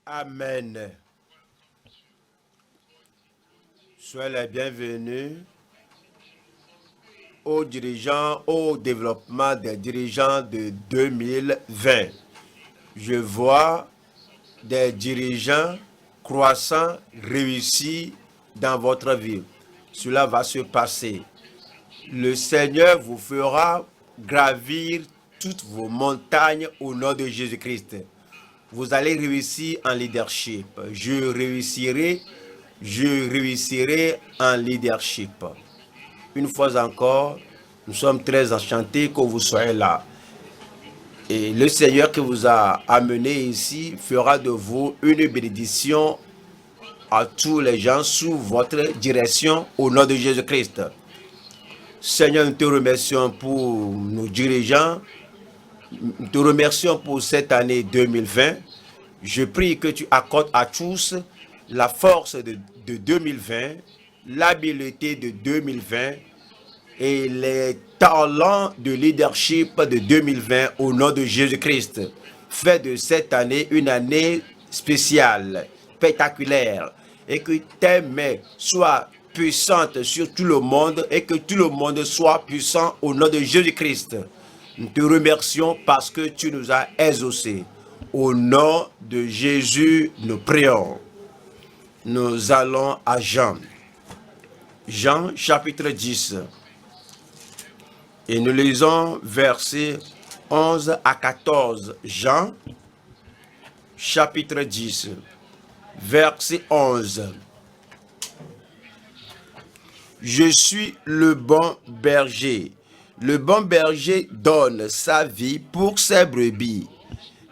Amen. Soyez les bienvenus aux dirigeants, au développement des dirigeants de 2020. Je vois des dirigeants croissants, réussis dans votre vie. Cela va se passer. Le Seigneur vous fera gravir toutes vos montagnes au nom de Jésus-Christ. Vous allez réussir en leadership. Je réussirai en leadership. Une fois encore, nous sommes très enchantés que vous soyez là. Et le Seigneur qui vous a amené ici fera de vous une bénédiction à tous les gens sous votre direction au nom de Jésus-Christ. Seigneur, nous te remercions pour nos dirigeants. Nous te remercions pour cette année 2020. Je prie que tu accordes à tous la force de 2020, l'habileté de 2020 et les talents de leadership de 2020 au nom de Jésus-Christ. Fais de cette année une année spéciale, spectaculaire, et que tes mains soient puissantes sur tout le monde et que tout le monde soit puissant au nom de Jésus-Christ. Nous te remercions parce que tu nous as exaucés. Au nom de Jésus, nous prions. Nous allons à Jean. Jean chapitre 10. Et nous lisons versets 11 à 14. Jean chapitre 10. Verset 11. Je suis le bon berger. Le bon berger donne sa vie pour ses brebis.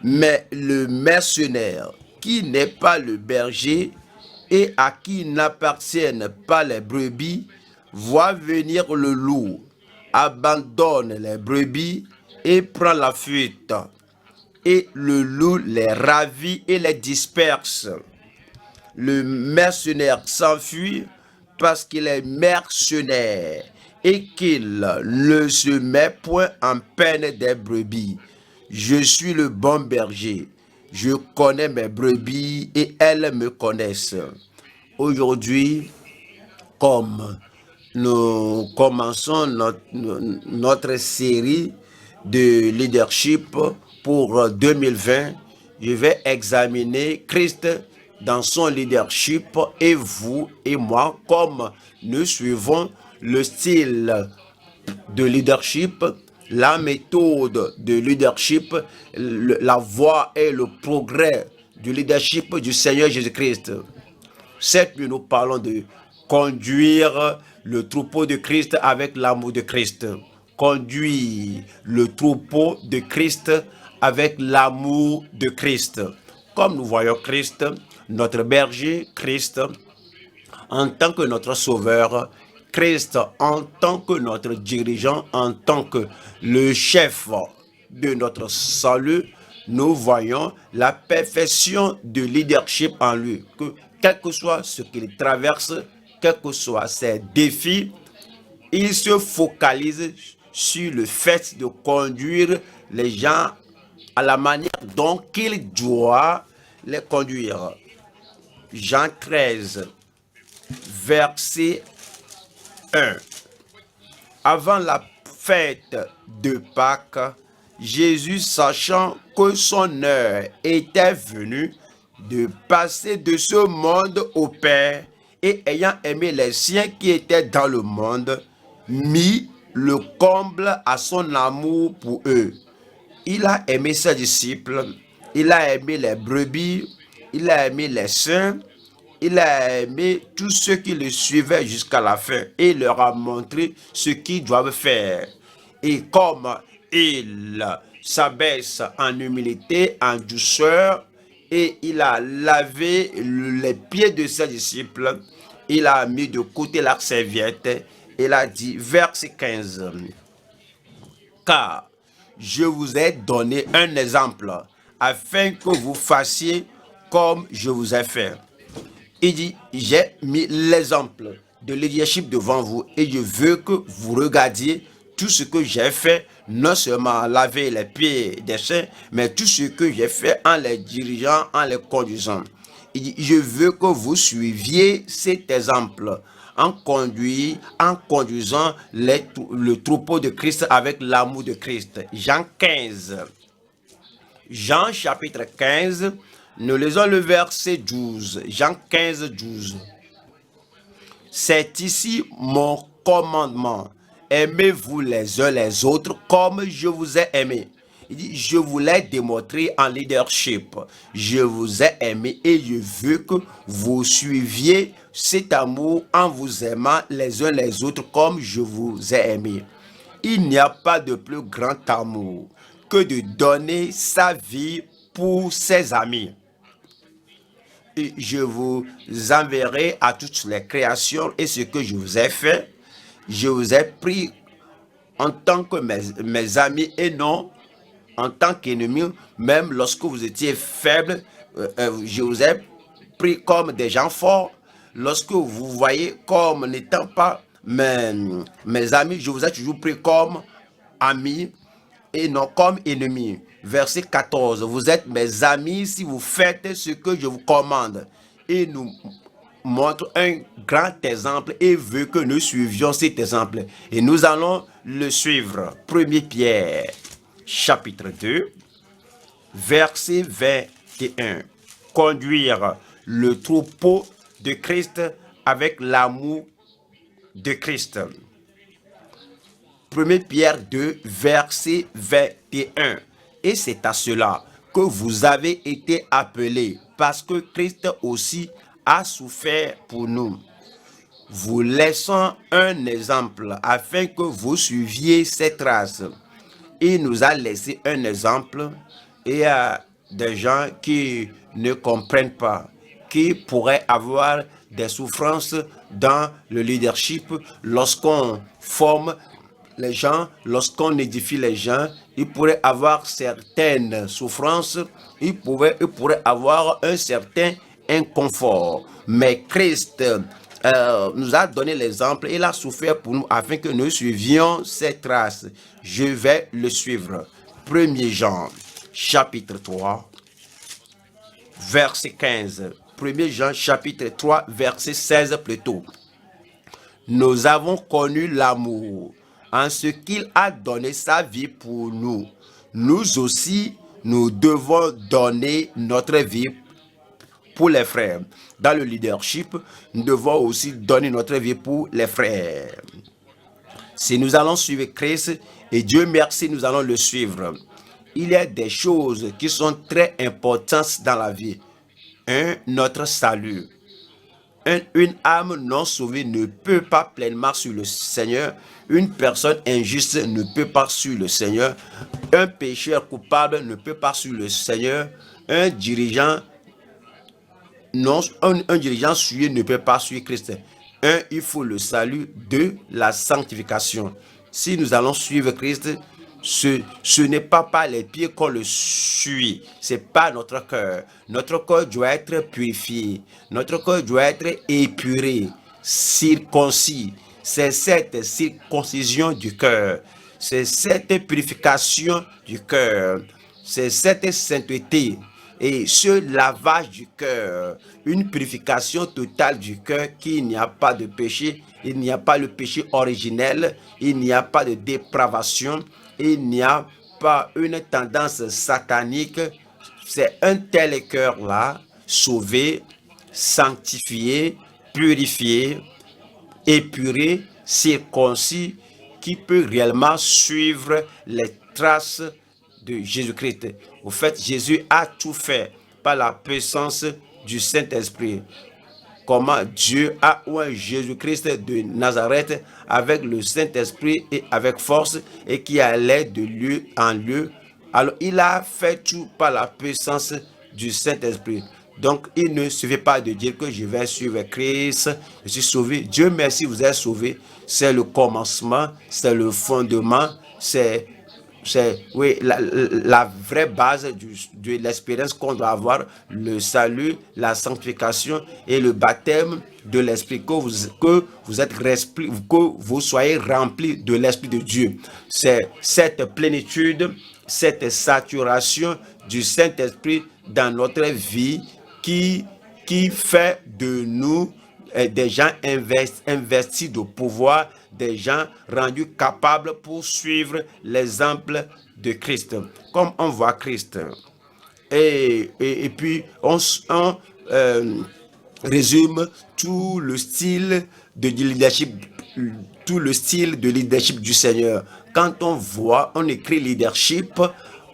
Mais le mercenaire, qui n'est pas le berger et à qui n'appartiennent pas les brebis, voit venir le loup, abandonne les brebis et prend la fuite. Et le loup les ravit et les disperse. Le mercenaire s'enfuit parce qu'il est mercenaire et qu'il ne se met point en peine des brebis. Je suis le bon berger. Je connais mes brebis et elles me connaissent. Aujourd'hui, comme nous commençons notre série de leadership pour 2020, je vais examiner Christ dans son leadership et vous et moi, comme nous suivons le style de leadership, la méthode de leadership, la voie et le progrès du leadership du Seigneur Jésus-Christ. Cette nuit, nous parlons de conduire le troupeau de Christ avec l'amour de Christ. Conduire le troupeau de Christ avec l'amour de Christ. Comme nous voyons Christ, notre berger, Christ, en tant que notre sauveur, Christ en tant que notre dirigeant, en tant que le chef de notre salut, nous voyons la perfection de leadership en lui. Que quel que soit ce qu'il traverse, quels que soient ses défis, il se focalise sur le fait de conduire les gens à la manière dont il doit les conduire. Jean 13, verset 1. Avant la fête de Pâques, Jésus, sachant que son heure était venue de passer de ce monde au Père, et ayant aimé les siens qui étaient dans le monde, mit le comble à son amour pour eux. Il a aimé ses disciples, il a aimé les brebis, il a aimé les saints, il a aimé tous ceux qui le suivaient jusqu'à la fin et il leur a montré ce qu'ils doivent faire. Et comme il s'abaisse en humilité, en douceur, et il a lavé les pieds de ses disciples, il a mis de côté la serviette, il a dit, verset 15, car je vous ai donné un exemple, afin que vous fassiez comme je vous ai fait. Il dit, j'ai mis l'exemple de leadership devant vous et je veux que vous regardiez tout ce que j'ai fait, non seulement laver les pieds des saints, mais tout ce que j'ai fait en les dirigeant, en les conduisant. Il dit, je veux que vous suiviez cet exemple en conduisant le troupeau de Christ avec l'amour de Christ. Jean 15. Jean chapitre 15, nous lisons le verset 12. Jean 15, 12. C'est ici mon commandement. Aimez-vous les uns les autres comme je vous ai aimé. Il dit, je vous l'ai démontré en leadership. Je vous ai aimé et je veux que vous suiviez cet amour en vous aimant les uns les autres comme je vous ai aimé. Il n'y a pas de plus grand amour que de donner sa vie pour ses amis. Et je vous enverrai à toutes les créations et ce que je vous ai fait, je vous ai pris en tant que mes amis et non en tant qu'ennemis, même lorsque vous étiez faibles, je vous ai pris comme des gens forts. Lorsque vous voyez comme n'étant pas mes amis, je vous ai toujours pris comme amis et non comme ennemis. Verset 14, vous êtes mes amis si vous faites ce que je vous commande. Et nous montre un grand exemple et veut que nous suivions cet exemple. Et nous allons le suivre. 1 Pierre, chapitre 2, verset 21. Conduire le troupeau de Christ avec l'amour de Christ. 1 Pierre 2, verset 21. Et c'est à cela que vous avez été appelés, parce que Christ aussi a souffert pour nous, vous laissant un exemple afin que vous suiviez ses traces. Il nous a laissé un exemple et il y a des gens qui ne comprennent pas, qui pourraient avoir des souffrances dans le leadership lorsqu'on forme les gens, lorsqu'on édifie les gens. Il pourrait avoir certaines souffrances, il pourrait avoir un certain inconfort. Mais Christ nous a donné l'exemple, il a souffert pour nous afin que nous suivions ses traces. Je vais le suivre. 1 Jean, chapitre 3, verset 15. 1 Jean, chapitre 3, verset 16 plutôt. Nous avons connu l'amour en ce qu'il a donné sa vie pour nous. Nous aussi, nous devons donner notre vie pour les frères. Dans le leadership, nous devons aussi donner notre vie pour les frères. Si nous allons suivre Christ, et Dieu merci, nous allons le suivre. Il y a des choses qui sont très importantes dans la vie. Notre salut. Une âme non sauvée ne peut pas pleinement suivre le Seigneur. Une personne injuste ne peut pas suivre le Seigneur. Un pécheur coupable ne peut pas suivre le Seigneur. Un dirigeant souillé ne peut pas suivre Christ. Il faut le salut de la sanctification. Si nous allons suivre Christ, ce n'est pas par les pieds qu'on le suit, c'est pas notre cœur. Notre cœur doit être purifié, notre cœur doit être épuré, circoncis. C'est cette circoncision du cœur, c'est cette purification du cœur, c'est cette sainteté et ce lavage du cœur, une purification totale du cœur, qu'il n'y a pas de péché, il n'y a pas le péché originel, il n'y a pas de dépravation. Il n'y a pas une tendance satanique. C'est un tel cœur-là, sauvé, sanctifié, purifié, épuré, circoncis, qui peut réellement suivre les traces de Jésus-Christ. Au fait, Jésus a tout fait par la puissance du Saint-Esprit. Comment Dieu a oint Jésus-Christ de Nazareth avec le Saint-Esprit et avec force et qui allait de lieu en lieu. Alors, il a fait tout par la puissance du Saint-Esprit. Donc, il ne suffit pas de dire que je vais suivre Christ, je suis sauvé. Dieu merci, vous êtes sauvé. C'est le commencement, c'est le fondement, c'est c'est oui, la vraie base de l'expérience qu'on doit avoir, le salut, la sanctification et le baptême de l'Esprit, que vous soyez remplis de l'Esprit de Dieu. C'est cette plénitude, cette saturation du Saint-Esprit dans notre vie qui fait de nous des gens investis de pouvoir, des gens rendus capables pour suivre l'exemple de Christ. Comme on voit Christ. Et puis, on résume tout le style de leadership du Seigneur. Quand on écrit leadership,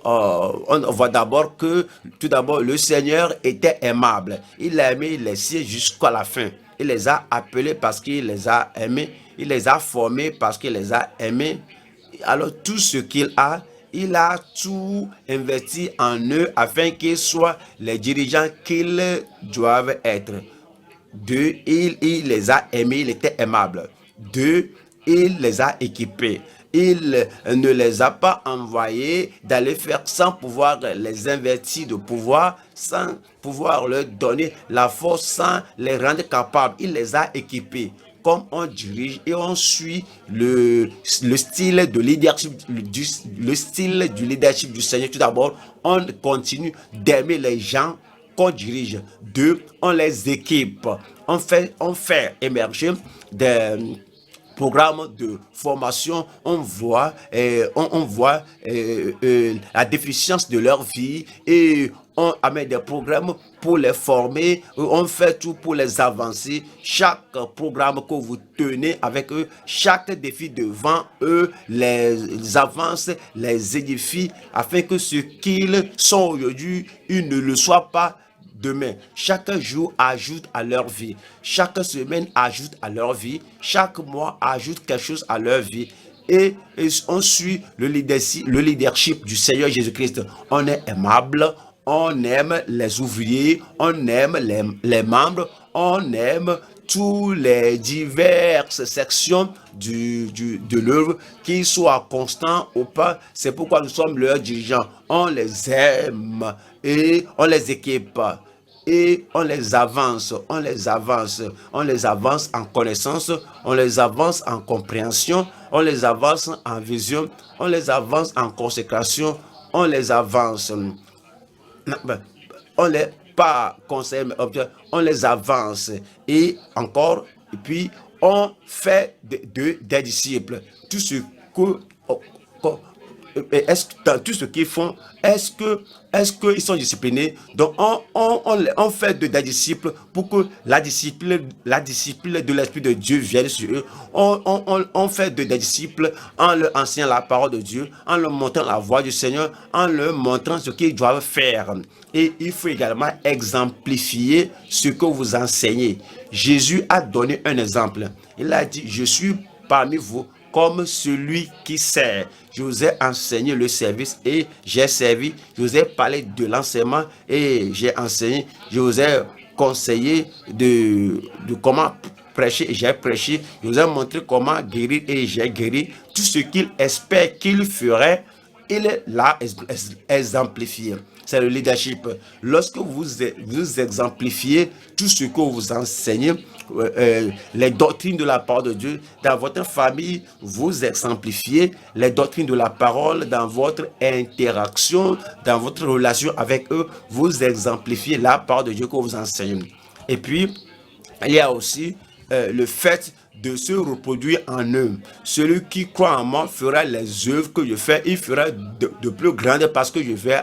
on voit d'abord que, tout d'abord, le Seigneur était aimable. Il a aimé les siens jusqu'à la fin. Il les a appelés parce qu'il les a aimés. Il les a formés parce qu'il les a aimés. Alors, tout ce qu'il a, il a tout investi en eux afin qu'ils soient les dirigeants qu'ils doivent être. Deux, il les a aimés, il était aimable. Deux, il les a équipés. Il ne les a pas envoyés d'aller faire sans pouvoir les investir de pouvoir, sans pouvoir leur donner la force, sans les rendre capables. Il les a équipés. Comme on dirige et on suit le style de leadership, le style du leadership du Seigneur. Tout d'abord, on continue d'aimer les gens qu'on dirige. Deux, on les équipe. On fait émerger des programme de formation. On voit la déficience de leur vie et on amène des programmes pour les former. On fait tout pour les avancer. Chaque programme que vous tenez avec eux, chaque défi devant eux, les avance, les édifie, afin que ce qu'ils sont aujourd'hui, ils ne le soient pas demain. Chaque jour ajoute à leur vie. Chaque semaine ajoute à leur vie. Chaque mois ajoute quelque chose à leur vie. Et on suit le leadership du Seigneur Jésus-Christ. On est aimable, on aime les ouvriers, on aime les membres, on aime tous les diverses sections de l'œuvre, qu'ils soient constants ou pas. C'est pourquoi nous sommes leurs dirigeants. On les aime et on les équipe. Et on les avance en connaissance, on les avance en compréhension, on les avance en vision, on les avance en consécration, on les avance, on les pas conseil, mais on les avance et encore, et puis on fait des disciples. Tout ce que est-ce que dans tout ce qu'ils font, est-ce qu'ils sont disciplinés? Donc on fait des disciples pour que la discipline de l'Esprit de Dieu vienne sur eux. On fait des disciples en leur enseignant la parole de Dieu, en leur montrant la voie du Seigneur, en leur montrant ce qu'ils doivent faire. Et il faut également exemplifier ce que vous enseignez. Jésus a donné un exemple. Il a dit, je suis parmi vous comme celui qui sert. Je vous ai enseigné le service et j'ai servi. Je vous ai parlé de l'enseignement et j'ai enseigné. Je vous ai conseillé de comment prêcher et j'ai prêché. Je vous ai montré comment guérir et j'ai guéri. Tout ce qu'il espère qu'il ferait, il l'a exemplifié. C'est le leadership. Lorsque vous exemplifiez tout ce que vous enseignez, les doctrines de la parole de Dieu, dans votre famille, vous exemplifiez les doctrines de la parole, dans votre interaction, dans votre relation avec eux, vous exemplifiez la parole de Dieu que vous enseignez. Et puis, il y a aussi le fait de se reproduire en eux. Celui qui croit en moi fera les œuvres que je fais, il fera de plus grandes parce que je vais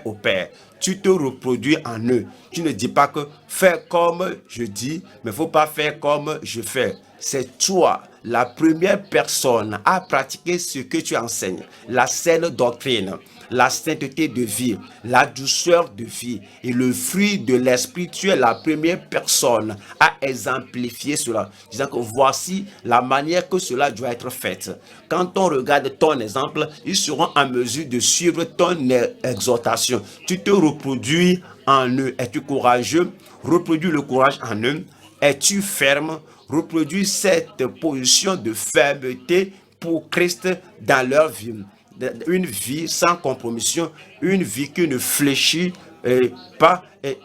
au Père. Tu te reproduis en eux. Tu ne dis pas que fais comme je dis, mais il ne faut pas faire comme je fais. C'est toi, la première personne à pratiquer ce que tu enseignes, la saine doctrine, la sainteté de vie, la douceur de vie et le fruit de l'esprit. Tu es la première personne à exemplifier cela, disant que voici la manière que cela doit être fait. Quand on regarde ton exemple, ils seront en mesure de suivre ton exhortation. Tu te reproduis en eux. Es-tu courageux? Reproduis le courage en eux. Es-tu ferme? Reproduis cette position de fermeté pour Christ dans leur vie. une vie sans compromission, une vie qui ne fléchit pas. Et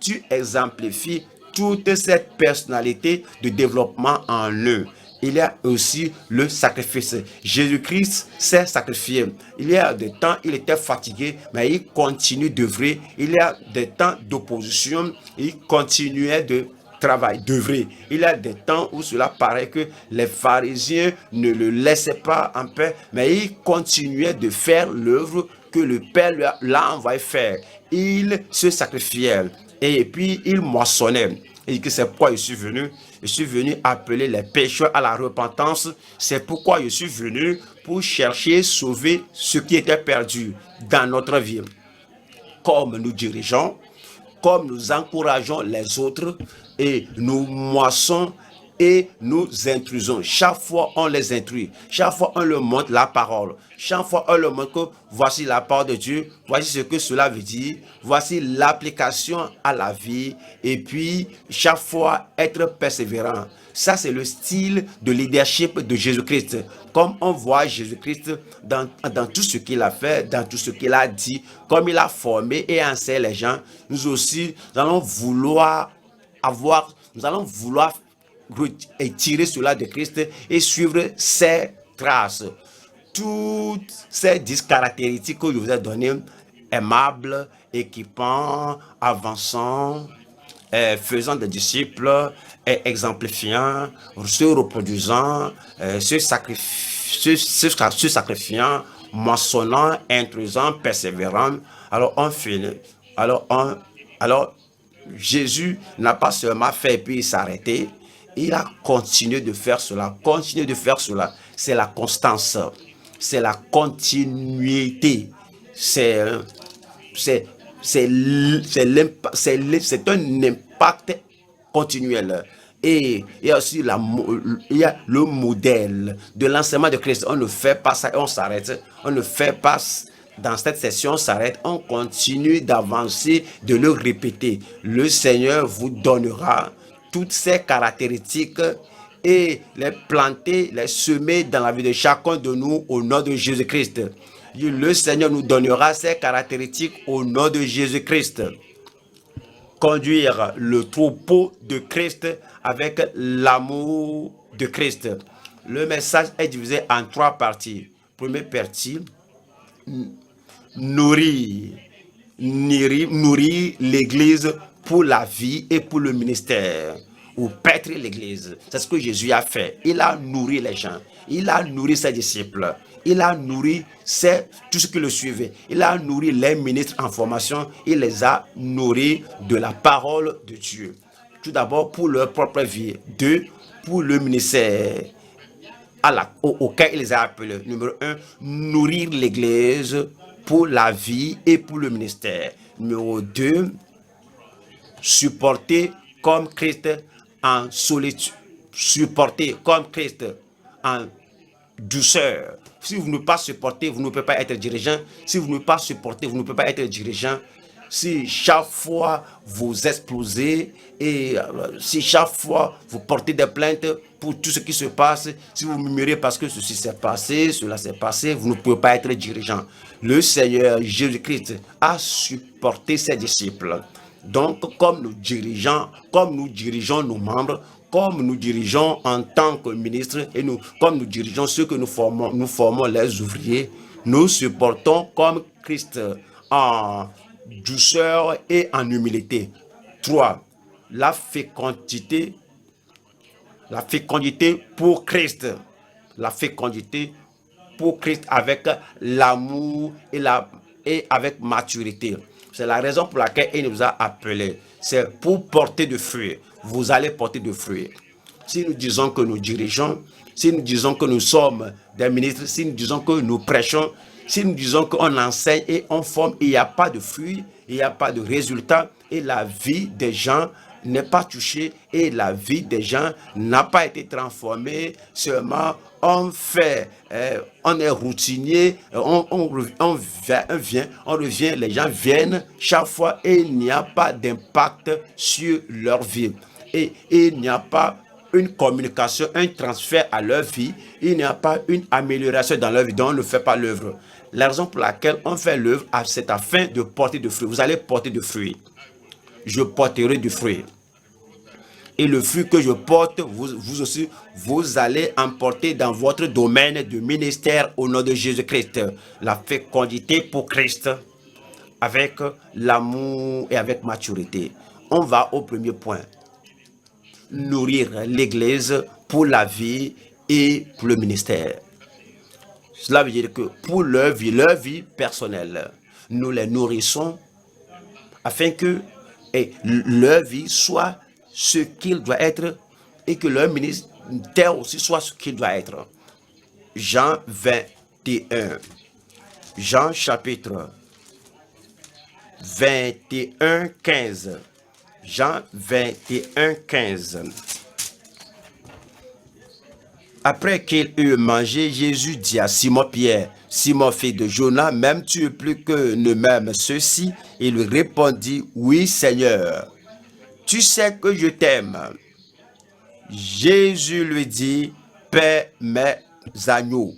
tu exemplifies toute cette personnalité de développement en eux. Il y a aussi le sacrifice. Jésus-Christ s'est sacrifié. Il y a des temps, il était fatigué, mais il continue d'œuvrer. Il y a des temps d'opposition, il continuait de travail, d'œuvrer. Il y a des temps où cela paraît que les pharisiens ne le laissaient pas en paix, mais il continuait de faire l'œuvre que le Père l'a envoyé faire. Il se sacrifiait et puis il moissonnait. Et que c'est pourquoi je suis venu appeler les pécheurs à la repentance. C'est pourquoi je suis venu pour chercher, sauver ce qui était perdu dans notre vie. Comme nous dirigeons, comme nous encourageons les autres et nous moissons et nous intrusons. Chaque fois on les instruit, chaque fois on leur montre la parole, chaque fois on leur montre que voici la parole de Dieu, voici ce que cela veut dire, voici l'application à la vie, et puis chaque fois être persévérant. Ça, c'est le style de leadership de Jésus-Christ. Comme on voit Jésus-Christ dans tout ce qu'il a fait, dans tout ce qu'il a dit, comme il a formé et enseigné les gens, nous aussi, nous allons vouloir tirer cela de Christ et suivre ses traces. Toutes ces 10 caractéristiques que je vous ai données, aimable, équipant, avançant, faisant des disciples, exemplifiant, se reproduisant, se sacrifiant, moissonnant, intrusant, persévérant. Alors on finit. Alors Jésus n'a pas seulement fait et puis s'arrêter. Il a continué de faire cela. Continuer de faire cela. C'est la constance. C'est la continuité. C'est un impact continuel. Et il y a aussi il y a le modèle de l'enseignement de Christ. On ne fait pas ça et on s'arrête. On ne fait pas dans cette session, on s'arrête. On continue d'avancer, de le répéter. Le Seigneur vous donnera toutes ces caractéristiques et les planter, les semer dans la vie de chacun de nous au nom de Jésus-Christ. Le Seigneur nous donnera ces caractéristiques au nom de Jésus-Christ. Conduire le troupeau de Christ avec l'amour de Christ. Le message est divisé en 3 parties. Première partie, nourrir l'Église pour la vie et pour le ministère, ou paître l'Église. C'est ce que Jésus a fait. Il a nourri les gens. Il a nourri ses disciples. Il a nourri tout ce qui le suivait. Il a nourri les ministres en formation. Il les a nourris de la parole de Dieu. Tout d'abord pour leur propre vie. 2, pour le ministère auquel il les a appelés. Numéro 1, nourrir l'Église pour la vie et pour le ministère. Numéro 2, supporter comme Christ en solitude. Supporter comme Christ en douceur. Si vous ne pouvez pas supporter, vous ne pouvez pas être dirigeant. Si vous ne pouvez pas supporter, vous ne pouvez pas être dirigeant. Si chaque fois vous explosez et si chaque fois vous portez des plaintes pour tout ce qui se passe, si vous murmurez parce que ceci s'est passé, cela s'est passé, vous ne pouvez pas être dirigeant. Le Seigneur Jésus-Christ a supporté ses disciples. Donc, comme nous dirigeons nos membres, comme nous dirigeons en tant que ministres et comme nous dirigeons ceux que nous formons les ouvriers, nous supportons comme Christ en douceur et en humilité. 3. La fécondité pour Christ. La fécondité pour Christ avec l'amour et avec maturité. C'est la raison pour laquelle il nous a appelés. C'est pour porter de fruits. Vous allez porter de fruits. Si nous disons que nous dirigeons, si nous disons que nous sommes des ministres, si nous disons que nous prêchons, si nous disons qu'on enseigne et on forme, il n'y a pas de fruits, il n'y a pas de résultats et la vie des gens n'est pas touchée et la vie des gens n'a pas été transformée. Seulement, on est routinier, on revient, les gens viennent chaque fois et il n'y a pas d'impact sur leur vie. Et il n'y a pas une communication, un transfert à leur vie, il n'y a pas une amélioration dans leur vie, donc on ne fait pas l'œuvre. La raison pour laquelle on fait l'œuvre, c'est afin de porter de fruits. Vous allez porter de fruits. Je porterai du fruit. Et le fruit que je porte, vous aussi, vous allez emporter dans votre domaine de ministère au nom de Jésus-Christ. La fécondité pour Christ, avec l'amour et avec maturité. On va au premier point. Nourrir l'Église pour la vie et pour le ministère. Cela veut dire que pour leur vie personnelle, nous les nourrissons afin que leur vie soit ce qu'il doit être et que leur ministère aussi soit ce qu'il doit être. Jean 21. Jean chapitre 21, 15. Jean 21, 15. Après qu'il eut mangé, Jésus dit à Simon-Pierre, « Simon, fils de Jonas, m'aimes-tu plus que ne m'aiment ceux-ci » Il lui répondit, « Oui, Seigneur, tu sais que je t'aime. » Jésus lui dit, « Paie mes agneaux. »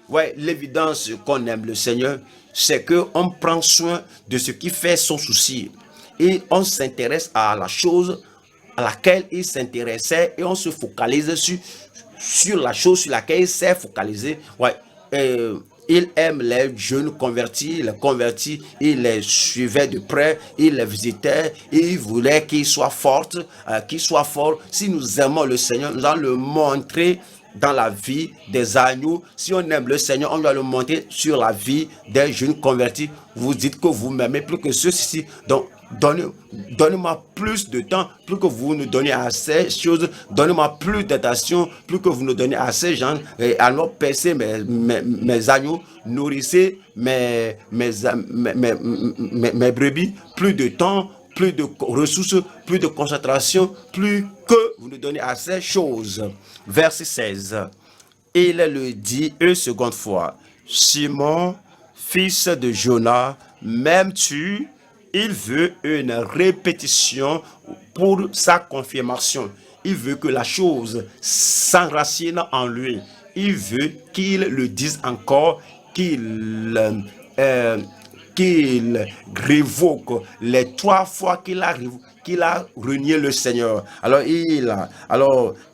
Ouais, l'évidence qu'on aime le Seigneur, c'est qu'on prend soin de ce qui fait son souci. Et on s'intéresse à la chose à laquelle il s'intéressait et on se focalise sur la chose sur laquelle il s'est focalisé. Ouais. Il aime les jeunes convertis, les convertis, il les suivait de près, il les visitait, il voulait qu'ils soient forts, qu'ils soient forts. Si nous aimons le Seigneur, nous allons le montrer dans la vie des agneaux. Si on aime le Seigneur, on doit le montrer sur la vie des jeunes convertis. Vous dites que vous m'aimez plus que ceux-ci. Donc, donnez-moi plus de temps, plus que vous nous donnez à ces choses. Donnez-moi plus d'attention, plus que vous nous donnez à ces gens. Et alors, paissez mes agneaux, nourrissez mes brebis. Plus de temps, plus de ressources, plus de concentration, plus que vous nous donnez à ces choses. Verset 16. Il le dit une seconde fois. Simon, fils de Jonas, m'aimes-tu? Il veut une répétition pour sa confirmation. Il veut que la chose s'enracine en lui. Il veut qu'il le dise encore, qu'il révoque les 3 fois qu'il a renié le Seigneur. Alors il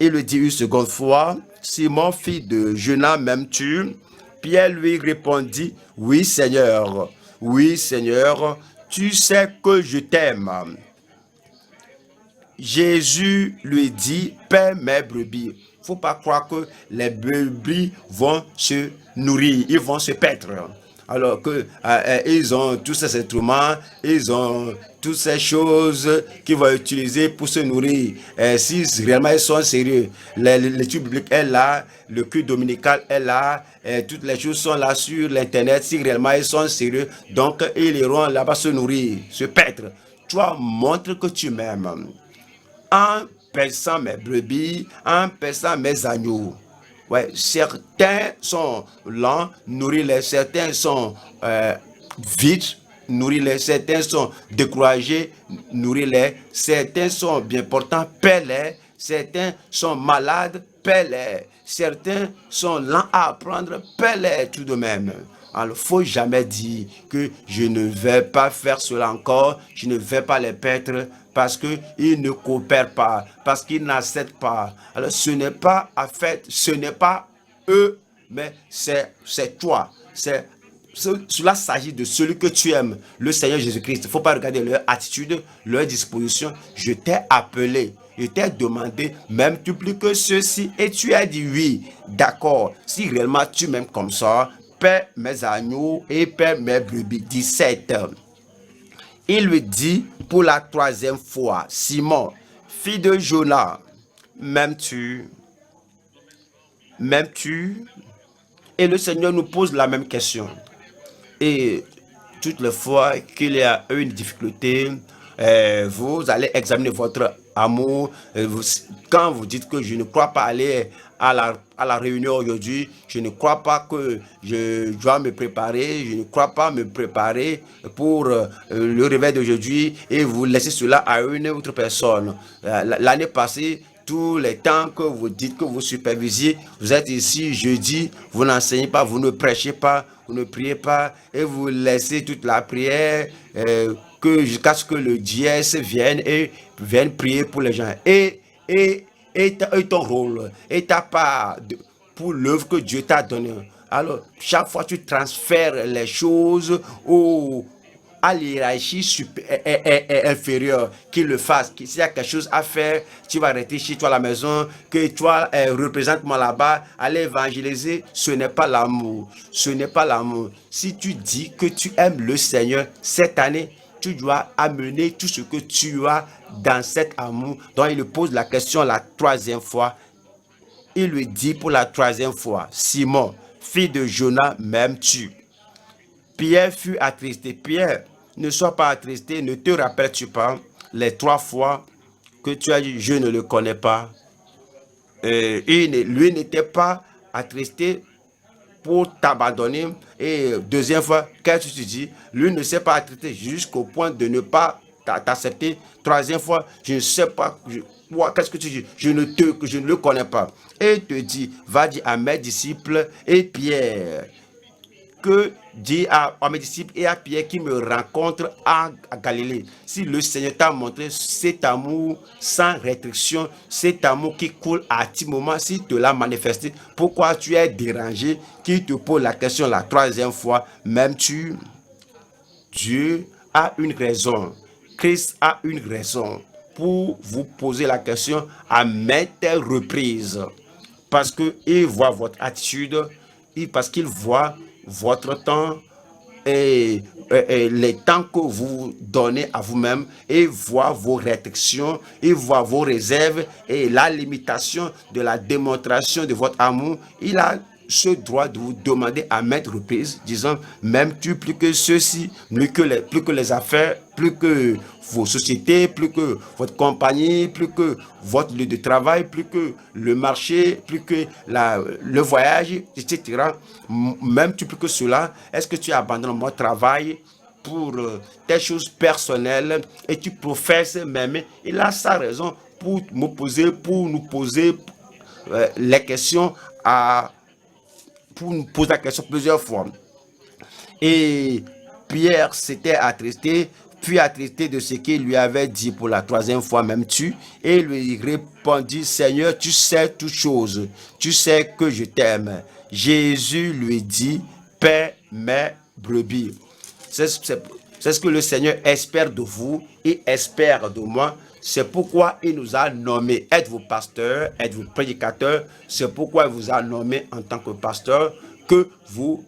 le dit une seconde fois, Simon, fils de Jonas, m'aimes-tu? Pierre lui répondit, oui Seigneur, tu sais que je t'aime. Jésus lui dit, paie mes brebis. Il ne faut pas croire que les brebis vont se nourrir, ils vont se paître. Alors que ils ont tous ces instruments, ils ont toutes ces choses qu'ils vont utiliser pour se nourrir. Si réellement ils sont sérieux, l'étude biblique est là, le culte dominical est là, toutes les choses sont là sur l'internet. Si réellement ils sont sérieux, donc ils iront là-bas se nourrir, se paître. Toi, montre que tu m'aimes en paissant mes brebis, en paissant mes agneaux. Ouais, certains sont lents, nourris-les, certains sont vides, nourris-les, certains sont découragés, nourris-les, certains sont bien portants, paie-les, certains sont malades, paie-les, certains sont lents à apprendre, paie-les tout de même. Alors, il ne faut jamais dire que je ne vais pas faire cela encore, je ne vais pas les paître, parce qu'ils ne coopèrent pas, parce qu'ils n'acceptent pas. Alors, ce n'est pas ce n'est pas eux, mais c'est toi. Cela s'agit de celui que tu aimes, le Seigneur Jésus-Christ. Il ne faut pas regarder leur attitude, leur disposition. Je t'ai appelé, je t'ai demandé, m'aimes-tu plus que ceux-ci? Et tu as dit oui, d'accord. Si réellement tu m'aimes comme ça, paie mes agneaux et paie mes brebis. 17. Il lui dit pour la 3e fois, Simon, fils de Jonas, m'aimes-tu? M'aimes-tu? Et le Seigneur nous pose la même question. Et toutes les fois qu'il y a une difficulté, vous allez examiner votre amour. Quand vous dites que je ne crois pas aller à la réunion aujourd'hui, je ne crois pas que je dois me préparer, je ne crois pas me préparer pour le réveil d'aujourd'hui et vous laissez cela à une autre personne. L'année passée, tous les temps que vous dites que vous supervisez, vous êtes ici jeudi, vous n'enseignez pas, vous ne prêchez pas, vous ne priez pas, et vous laissez toute la prière jusqu'à ce que le dièse vienne et vienne prier pour les gens. Et ton rôle, et ta part pour l'œuvre que Dieu t'a donnée. Alors, chaque fois tu transfères les choses à l'hierarchie inférieure, qu'il le fasse. S'il y a quelque chose à faire, tu vas rester chez toi à la maison, que toi, représente-moi là-bas, allez évangéliser. Ce n'est pas l'amour. Ce n'est pas l'amour. Si tu dis que tu aimes le Seigneur cette année, tu dois amener tout ce que tu as dans cet amour. Donc, il lui pose la question la troisième fois. Il lui dit pour la troisième fois, Simon, fils de Jonas, m'aimes-tu? Pierre fut attristé. Pierre, ne sois pas attristé, ne te rappelles-tu pas les 3 fois que tu as dit, je ne le connais pas. Lui n'était pas attristé pour t'abandonner. Et deuxième fois, qu'est-ce que tu dis? Lui ne s'est pas attristé jusqu'au point de ne pas t'accepter. Troisième fois, je ne sais pas. Qu'est-ce que tu dis? Je ne le connais pas. Et te dit, va dire à mes disciples et Pierre, que dit à mes disciples et à Pierre qui me rencontre à Galilée. Si le Seigneur t'a montré cet amour sans restriction, cet amour qui coule à tout moment, s'il te l'a manifesté, pourquoi tu es dérangé? Qui te pose la question la troisième fois, m'aimes-tu? Dieu a une raison. Christ a une raison pour vous poser la question à maintes reprises. Parce qu'il voit votre attitude, parce qu'il voit votre temps et les temps que vous donnez à vous-même, et voit vos restrictions, et voit vos réserves et la limitation de la démonstration de votre amour. Il a ce droit de vous demander à maintes reprises, disant, m'aimes-tu plus que ceci, plus que les affaires, plus que vos sociétés, plus que votre compagnie, plus que votre lieu de travail, plus que le marché, plus que le voyage, etc. M'aimes-tu plus que cela? Est-ce que tu abandonnes mon travail pour tes choses personnelles et tu professes m'aimer? Il a sa raison pour nous poser les questions pour nous poser la question plusieurs fois. Et Pierre s'était attristé, puis attristé de ce qu'il lui avait dit pour la troisième fois, m'aimes-tu? Et il lui répondit, Seigneur, tu sais toutes choses, tu sais que je t'aime. Jésus lui dit, paie mes brebis. C'est ce que le Seigneur espère de vous et espère de moi. C'est pourquoi il nous a nommés. Êtes-vous pasteur, êtes-vous prédicateur? C'est pourquoi il vous a nommé en tant que pasteur, que vous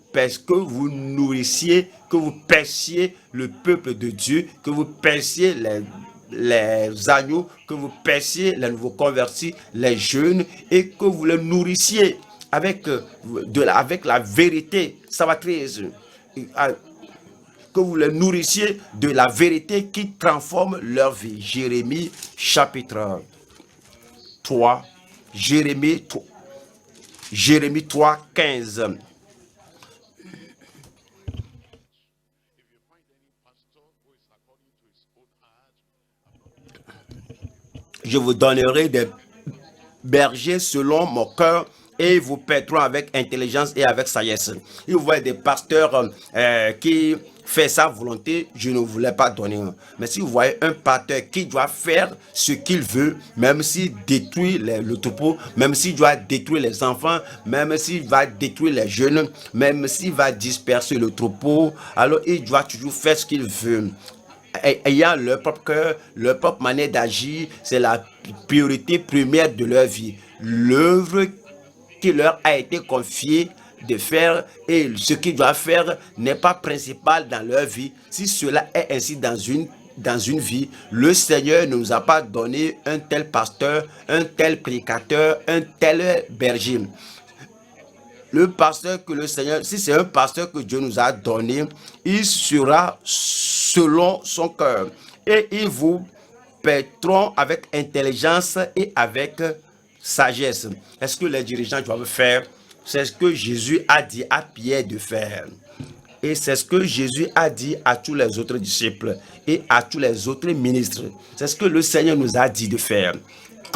nourrissiez, que vous paisiez le peuple de Dieu, que vous paisiez les agneaux, que vous paisiez les nouveaux convertis, les jeunes, et que vous les nourrissiez avec la vérité salvatrice. Que vous les nourrissiez de la vérité qui transforme leur vie. Jérémie chapitre 3. Jérémie 3, 15. Je vous donnerai des bergers selon mon cœur et vous paîtront avec intelligence et avec sagesse. Et vous voyez des pasteurs qui fait sa volonté, je ne voulais pas donner. Mais si vous voyez un pasteur qui doit faire ce qu'il veut, même s'il détruit le troupeau, même s'il doit détruire les enfants, même s'il va détruire les jeunes, même s'il va disperser le troupeau, alors il doit toujours faire ce qu'il veut. Ayant leur propre cœur, leur propre manière d'agir, c'est la priorité première de leur vie. L'œuvre qui leur a été confiée de faire et ce qu'ils doivent faire n'est pas principal dans leur vie. Si cela est ainsi dans une vie, le Seigneur ne nous a pas donné un tel pasteur, un tel prédicateur, un tel berger. Le pasteur que le Seigneur, si c'est un pasteur que Dieu nous a donné, il sera selon son cœur et ils vous paîtront avec intelligence et avec sagesse. Est-ce que les dirigeants doivent faire? C'est ce que Jésus a dit à Pierre de faire. Et c'est ce que Jésus a dit à tous les autres disciples et à tous les autres ministres. C'est ce que le Seigneur nous a dit de faire.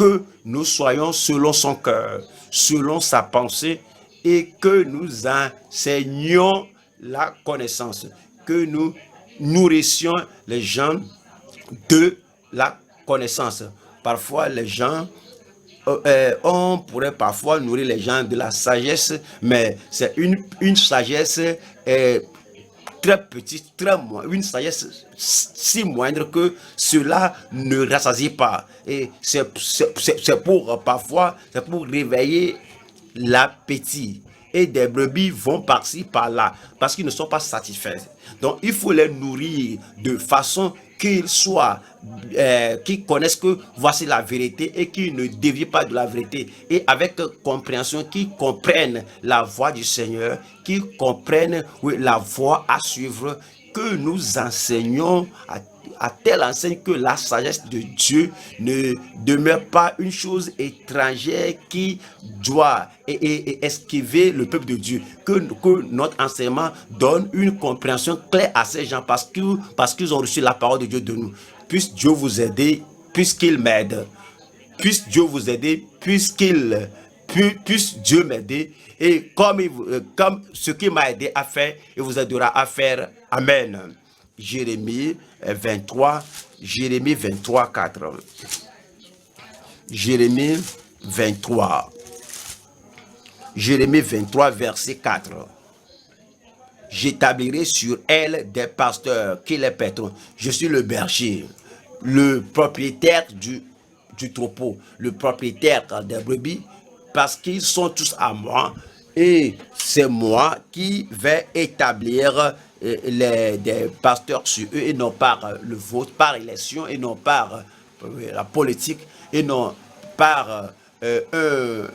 que nous soyons selon son cœur, selon sa pensée, et que nous enseignions la connaissance, que nous nourrissions les gens de la connaissance. Parfois, les gens, on pourrait parfois nourrir les gens de la sagesse, mais c'est une sagesse très petite, une sagesse si moindre que cela ne rassasie pas. Et c'est pour parfois, c'est pour réveiller l'appétit. Et des brebis vont par-ci, par-là, parce qu'ils ne sont pas satisfaits. Donc, il faut les nourrir de façon qu'ils soient, qu'ils connaissent que voici la vérité et qu'ils ne dévient pas de la vérité. Et avec compréhension, qu'ils comprennent la voix du Seigneur, qu'ils comprennent la voie à suivre, que nous enseignons à telle enseigne que la sagesse de Dieu ne demeure pas une chose étrangère qui doit esquiver le peuple de Dieu. Que notre enseignement donne une compréhension claire à ces gens parce qu'ils ont reçu la parole de Dieu de nous. Puisse Dieu vous aider, puisqu'il m'aide. Puisse Dieu vous aider, puisse Dieu m'aider. Et comme ce qui m'a aidé à faire, il vous aidera à faire. Amen. Jérémie 23, 4. Jérémie 23, verset 4. J'établirai sur elle des pasteurs qui les paîtront. Je suis le berger, le propriétaire du troupeau, le propriétaire des brebis, parce qu'ils sont tous à moi. Et c'est moi qui vais établir des pasteurs sur eux, et non par le vote, par élection, et non par la politique, et non par le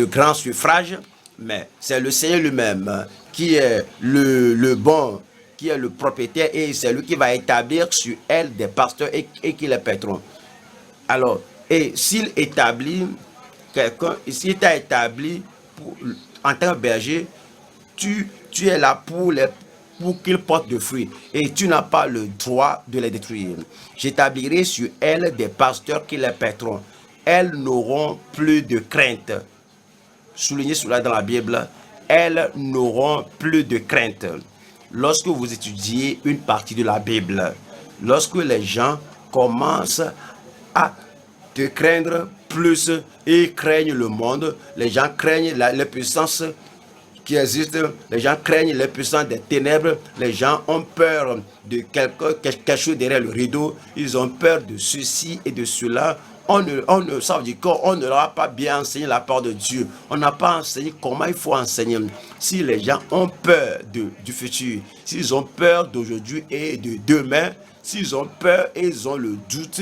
grand suffrage, mais c'est le Seigneur lui-même qui est le bon, qui est le propriétaire, et c'est lui qui va établir sur elle des pasteurs et qui les paîtront. Alors, et s'il établit quelqu'un, s'il t'a établi en tant que berger, tu es là pour qu'ils portent de fruits, et tu n'as pas le droit de les détruire. J'établirai sur elles des pasteurs qui les paîtront. Elles n'auront plus de crainte. Soulignez cela dans la Bible. Elles n'auront plus de crainte. Lorsque vous étudiez une partie de la Bible, lorsque les gens commencent à te craindre plus et craignent le monde, les gens craignent les puissances qui existent, les gens craignent les puissances des ténèbres, les gens ont peur de quelque chose derrière le rideau, ils ont peur de ceci et de cela. Ça veut dire qu'on ne leur a pas bien enseigné la parole de Dieu. On n'a pas enseigné comment il faut enseigner. Si les gens ont peur du futur, s'ils ont peur d'aujourd'hui et de demain, s'ils ont peur et ils ont le doute,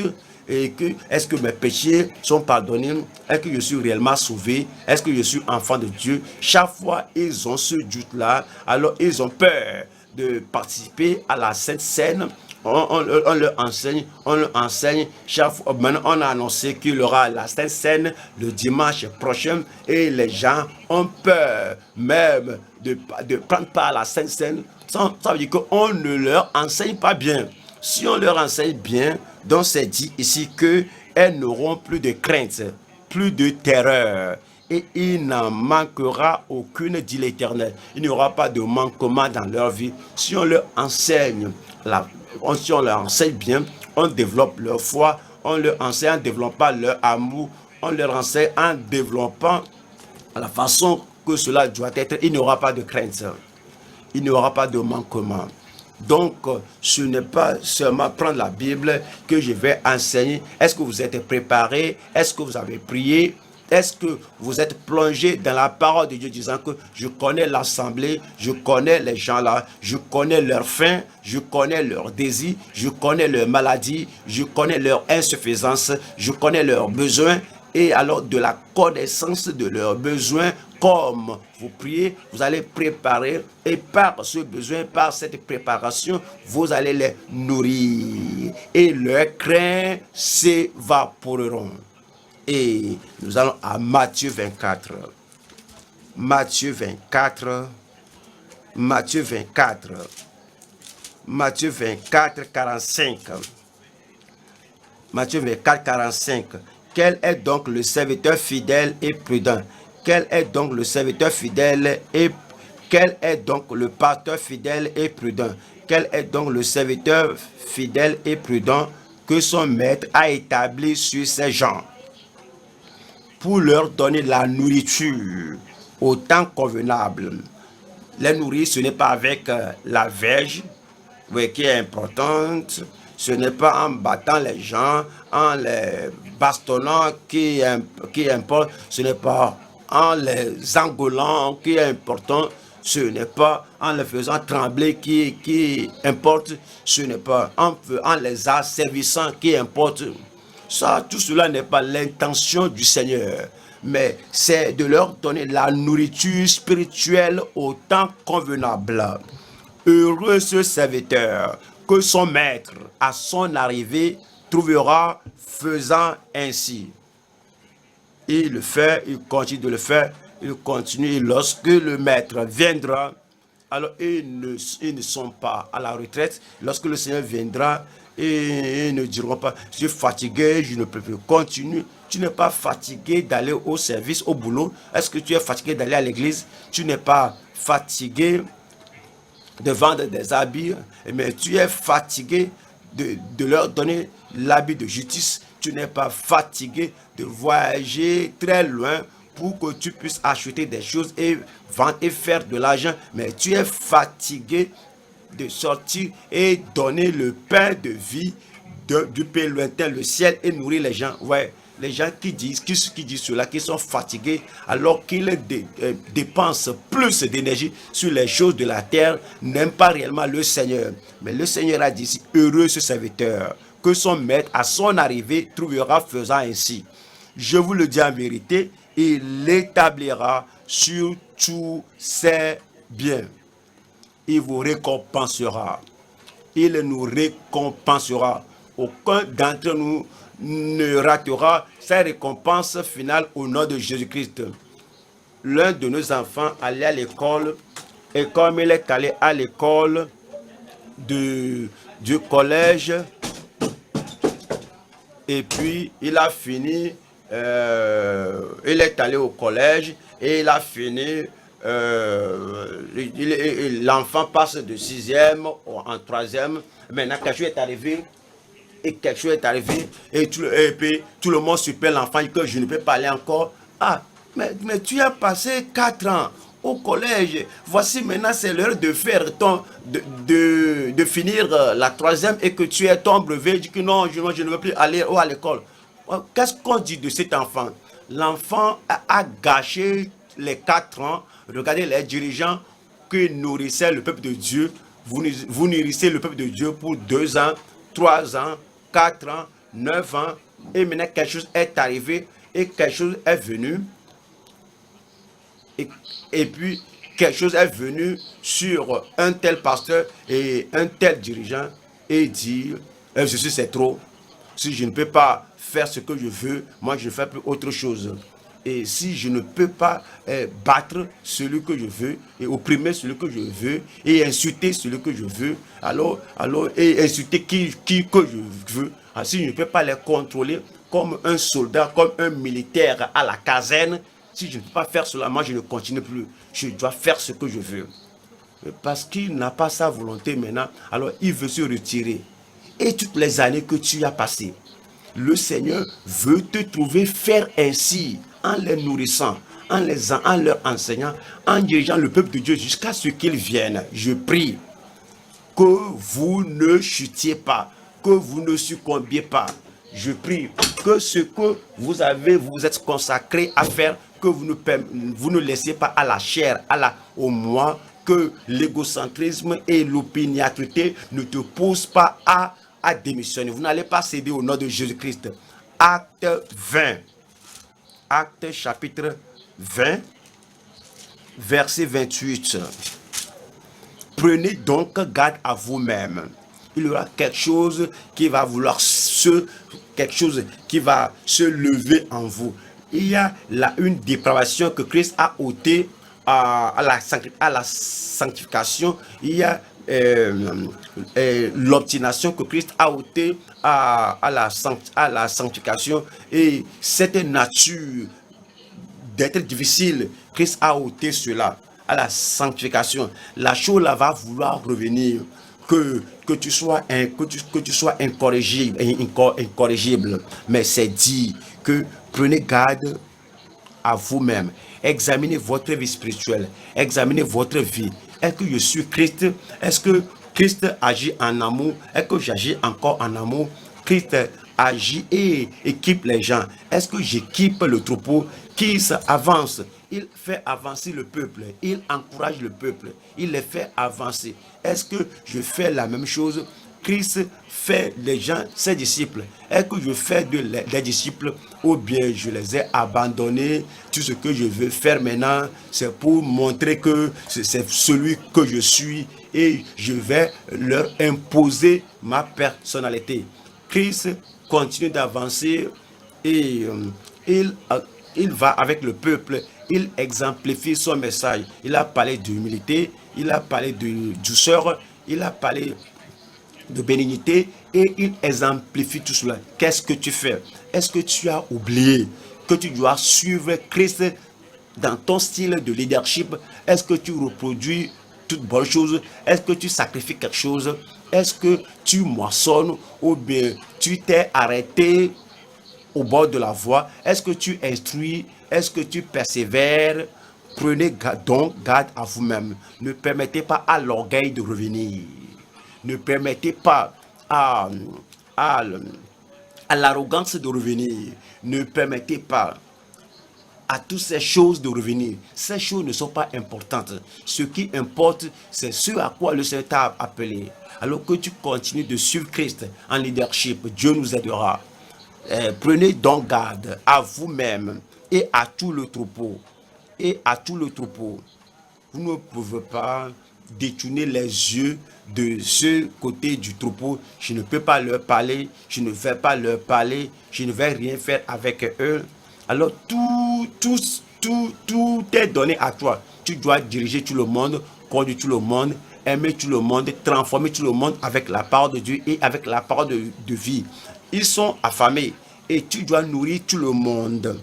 et que est-ce que mes péchés sont pardonnés, est-ce que je suis réellement sauvé, est-ce que je suis enfant de Dieu, chaque fois ils ont ce doute-là, alors ils ont peur de participer à la Sainte Seine. On leur enseigne chaque fois. Maintenant, on a annoncé qu'il y aura la Sainte Seine le dimanche prochain, et les gens ont peur même de prendre part à la Sainte Seine. Ça veut dire qu'on ne leur enseigne pas bien. Si on leur enseigne bien, donc c'est dit ici qu'elles n'auront plus de crainte, plus de terreur, et il n'en manquera aucune, dit l'Éternel. Il n'y aura pas de manquement dans leur vie. Si on leur enseigne si on leur enseigne bien, on développe leur foi, on leur enseigne en développant leur amour, on leur enseigne en développant la façon que cela doit être, il n'y aura pas de crainte, il n'y aura pas de manquement. Donc, ce n'est pas seulement prendre la Bible que je vais enseigner. Est-ce que vous êtes préparé? Est-ce que vous avez prié? Est-ce que vous êtes plongé dans la parole de Dieu, disant que je connais l'assemblée, je connais les gens là, je connais leurs faim, je connais leurs désirs, je connais leurs maladies, je connais leur insuffisance, je connais leurs besoins. Et alors, de la connaissance de leurs besoins, comme vous priez, vous allez préparer, et par ce besoin, par cette préparation, vous allez les nourrir, et leurs craintes s'évaporeront. Et nous allons à Matthieu 24. Matthieu 24, 45. Matthieu 24, 45. Quel est donc le serviteur fidèle et prudent? Quel est donc le serviteur fidèle et quel est donc le pasteur fidèle et prudent? Quel est donc le serviteur fidèle et prudent que son maître a établi sur ses gens pour leur donner la nourriture au temps convenable? Les nourrir, ce n'est pas avec la verge, oui, qui est importante. Ce n'est pas en battant les gens, en les bastonnant qui importe. Ce n'est pas en les engueulant qui est important. Ce n'est pas en les faisant trembler qui importe. Ce n'est pas en les asservissant qui importe. Ça, tout cela n'est pas l'intention du Seigneur, mais c'est de leur donner la nourriture spirituelle au temps convenable. Heureux ce serviteur que son maître, à son arrivée, trouvera faisant ainsi. Il le fait, il continue de le faire, il continue. Et lorsque le maître viendra, alors ils ne sont pas à la retraite. Lorsque le Seigneur viendra, ils ne diront pas, je suis fatigué, je ne peux plus. Continue. Tu n'es pas fatigué d'aller au service, au boulot. Est-ce que tu es fatigué d'aller à l'église? Tu n'es pas fatigué de vendre des habits, mais tu es fatigué de leur donner l'habit de justice. Tu n'es pas fatigué de voyager très loin pour que tu puisses acheter des choses et vendre et faire de l'argent, mais tu es fatigué de sortir et donner le pain de vie du pays lointain, le ciel, et nourrir les gens. Ouais, les gens qui disent cela, qui sont fatigués, alors qu'ils dépensent plus d'énergie sur les choses de la terre, n'aiment pas réellement le Seigneur. Mais le Seigneur a dit, heureux ce serviteur, que son maître, à son arrivée, trouvera faisant ainsi. Je vous le dis en vérité, il l'établira sur tous ses biens. Il vous récompensera. Il nous récompensera. Aucun d'entre nous ne ratera sa récompense finale au nom de Jésus-Christ. L'un de nos enfants allait à l'école, et comme il est allé à l'école du collège, et puis il a fini, il est allé au collège et il a fini, l'enfant passe de 6e en 3e. Maintenant, quelque chose est arrivé. Et quelque chose est arrivé, et puis tout le monde supplie l'enfant que je ne peux pas aller encore. Ah, mais tu as passé 4 ans au collège. Voici maintenant, c'est l'heure de faire de finir la 3e et que tu es ton brevet. Il dit que non, je ne veux plus aller à l'école. Qu'est-ce qu'on dit de cet enfant? L'enfant a gâché les 4 ans. Regardez les dirigeants qui nourrissaient le peuple de Dieu. Vous nourrissez le peuple de Dieu pour 2 ans, 3 ans, 4 ans, 9 ans, et maintenant quelque chose est arrivé et quelque chose est venu, et puis quelque chose est venu sur un tel pasteur et un tel dirigeant et dit, ceci c'est trop, si je ne peux pas faire ce que je veux, moi je ne fais plus autre chose. Et si je ne peux pas battre celui que je veux et opprimer celui que je veux et insulter celui que je veux, alors et insulter qui que je veux, si je ne peux pas les contrôler comme un soldat, comme un militaire à la caserne, si je ne peux pas faire cela, moi je ne continue plus. Je dois faire ce que je veux. Parce qu'il n'a pas sa volonté maintenant, alors il veut se retirer. Et toutes les années que tu as passées, le Seigneur veut te trouver faire ainsi, en les nourrissant, en leur enseignant, en dirigeant le peuple de Dieu jusqu'à ce qu'ils viennent. Je prie que vous ne chutiez pas, que vous ne succombiez pas. Je prie que ce que vous êtes consacré à faire, que vous ne laissiez pas à la chair, au moi, que l'égocentrisme et l'opiniâtreté ne te poussent pas à démissionner. Vous n'allez pas céder au nom de Jésus-Christ. Acte 20. Acte chapitre 20, verset 28. Prenez donc garde à vous-même. Il y aura quelque chose qui va se lever en vous. Il y a là une dépravation que Christ a ôtée à la sanctification. Il y a l'obstination que Christ a ôté à la sanctification et cette nature d'être difficile, Christ a ôté cela à la sanctification. La chose là va vouloir revenir. Que tu sois incorrigible. Mais c'est dit que prenez garde à vous-même. Examinez votre vie spirituelle. Examinez votre vie. Est-ce que je suis Christ? Est-ce que Christ agit en amour? Est-ce que j'agis encore en amour? Christ agit et équipe les gens. Est-ce que j'équipe le troupeau qui avance? Il fait avancer le peuple. Il encourage le peuple. Il les fait avancer. Est-ce que je fais la même chose? Christ fait des gens ses disciples. Est-ce que je fais des disciples ou bien je les ai abandonnés? Tout ce que je veux faire maintenant, c'est pour montrer que c'est celui que je suis et je vais leur imposer ma personnalité. Christ continue d'avancer et il va avec le peuple, il exemplifie son message. Il a parlé d'humilité, il a parlé de douceur, il a parlé de bénignité et il exemplifie tout cela. Qu'est-ce que tu fais? Est-ce que tu as oublié que tu dois suivre Christ dans ton style de leadership? Est-ce que tu reproduis toutes bonnes choses? Est-ce que tu sacrifies quelque chose? Est-ce que tu moissonnes ou bien tu t'es arrêté au bord de la voie? Est-ce que tu instruis? Est-ce que tu persévères? Prenez donc garde à vous-même. Ne permettez pas à l'orgueil de revenir. Ne permettez pas à, à, à l'arrogance de revenir. Ne permettez pas à toutes ces choses de revenir. Ces choses ne sont pas importantes. Ce qui importe, c'est ce à quoi le Seigneur t'a appelé. Alors que tu continues de suivre Christ en leadership, Dieu nous aidera. Prenez donc garde à vous-même et à tout le troupeau. Et à tout le troupeau. Vous ne pouvez pas détourner les yeux de ce côté du troupeau. Je ne peux pas leur parler, je ne vais pas leur parler, je ne vais rien faire avec eux. Alors tout est donné à toi. Tu dois diriger tout le monde, conduire tout le monde, aimer tout le monde, transformer tout le monde avec la parole de Dieu et avec la parole de vie. Ils sont affamés et tu dois nourrir tout le monde.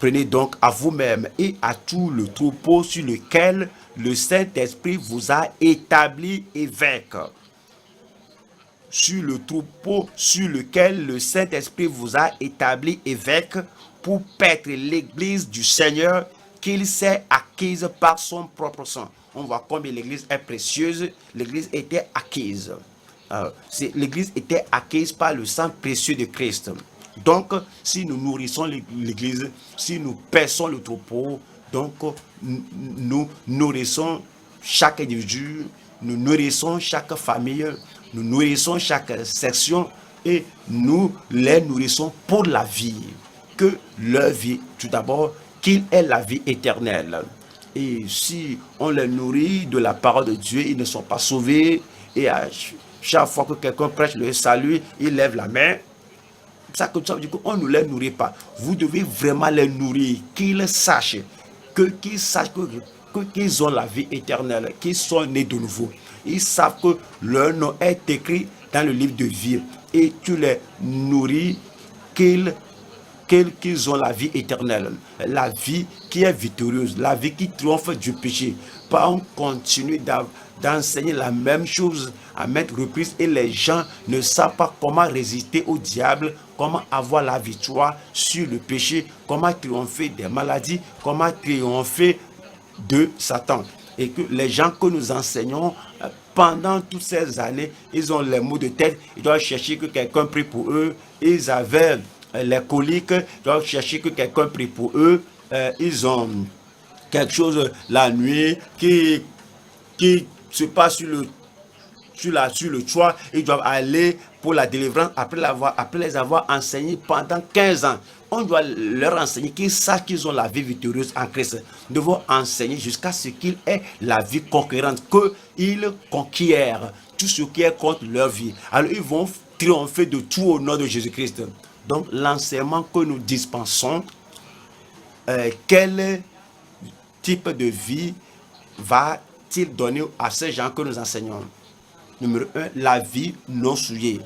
Prenez donc à vous-même et à tout le troupeau sur lequel le Saint-Esprit vous a établi évêque. Sur le troupeau sur lequel le Saint-Esprit vous a établi évêque pour paître l'église du Seigneur qu'il s'est acquise par son propre sang. On voit combien l'église est précieuse. L'église était acquise. L'église était acquise par le sang précieux de Christ. Donc, si nous nourrissons l'église, si nous paissons le troupeau, donc nous nourrissons chaque individu, nous nourrissons chaque famille, nous nourrissons chaque section et nous les nourrissons pour la vie. Que leur vie, tout d'abord, qu'il ait la vie éternelle. Et si on les nourrit de la parole de Dieu, ils ne sont pas sauvés. Et à chaque fois que quelqu'un prêche le salut, il lève la main. Ça veut dire qu'on ne les nourrit pas. Vous devez vraiment les nourrir, qu'ils sachent qu'ils ont la vie éternelle, qu'ils sont nés de nouveau. Ils savent que leur nom est écrit dans le livre de vie. Et tu les nourris, qu'ils ont la vie éternelle, la vie qui est victorieuse, la vie qui triomphe du péché. Pas on continue d'enseigner la même chose à maintes reprises et les gens ne savent pas comment résister au diable, comment avoir la victoire sur le péché, comment triompher des maladies, comment triompher de Satan. Et que les gens que nous enseignons pendant toutes ces années, ils ont les maux de tête, ils doivent chercher que quelqu'un prie pour eux, ils avaient les coliques, ils doivent chercher que quelqu'un prie pour eux, ils ont quelque chose la nuit qui se passe sur le toit, ils doivent aller pour la délivrance après les avoir enseignés pendant 15 ans. On doit leur enseigner qu'ils sachent qu'ils ont la vie victorieuse en Christ. Nous devons enseigner jusqu'à ce qu'ils aient la vie conquérante, qu'ils conquièrent tout ce qui est contre leur vie. Alors ils vont triompher de tout au nom de Jésus-Christ. Donc l'enseignement que nous dispensons, quel type de vie va-t-il donner à ces gens que nous enseignons? Numéro un, la vie non souillée.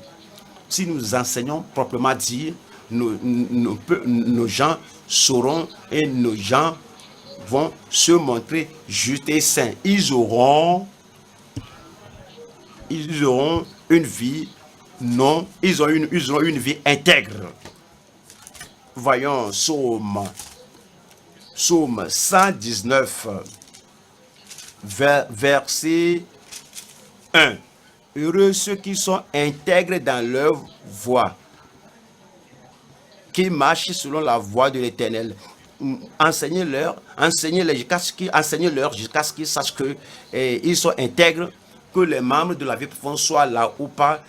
Si nous enseignons proprement dit, nos gens sauront et nos gens vont se montrer justes et saints. Ils auront une vie non, ils ont une vie intègre. Voyons Psaume 119, verset 1. Heureux ceux qui sont intègres dans leur voie, qui marchent selon la voie de l'Éternel. Enseignez-leur jusqu'à ce qu'ils sachent qu'ils sont intègres, que les membres de la vie profonde soient là ou pas,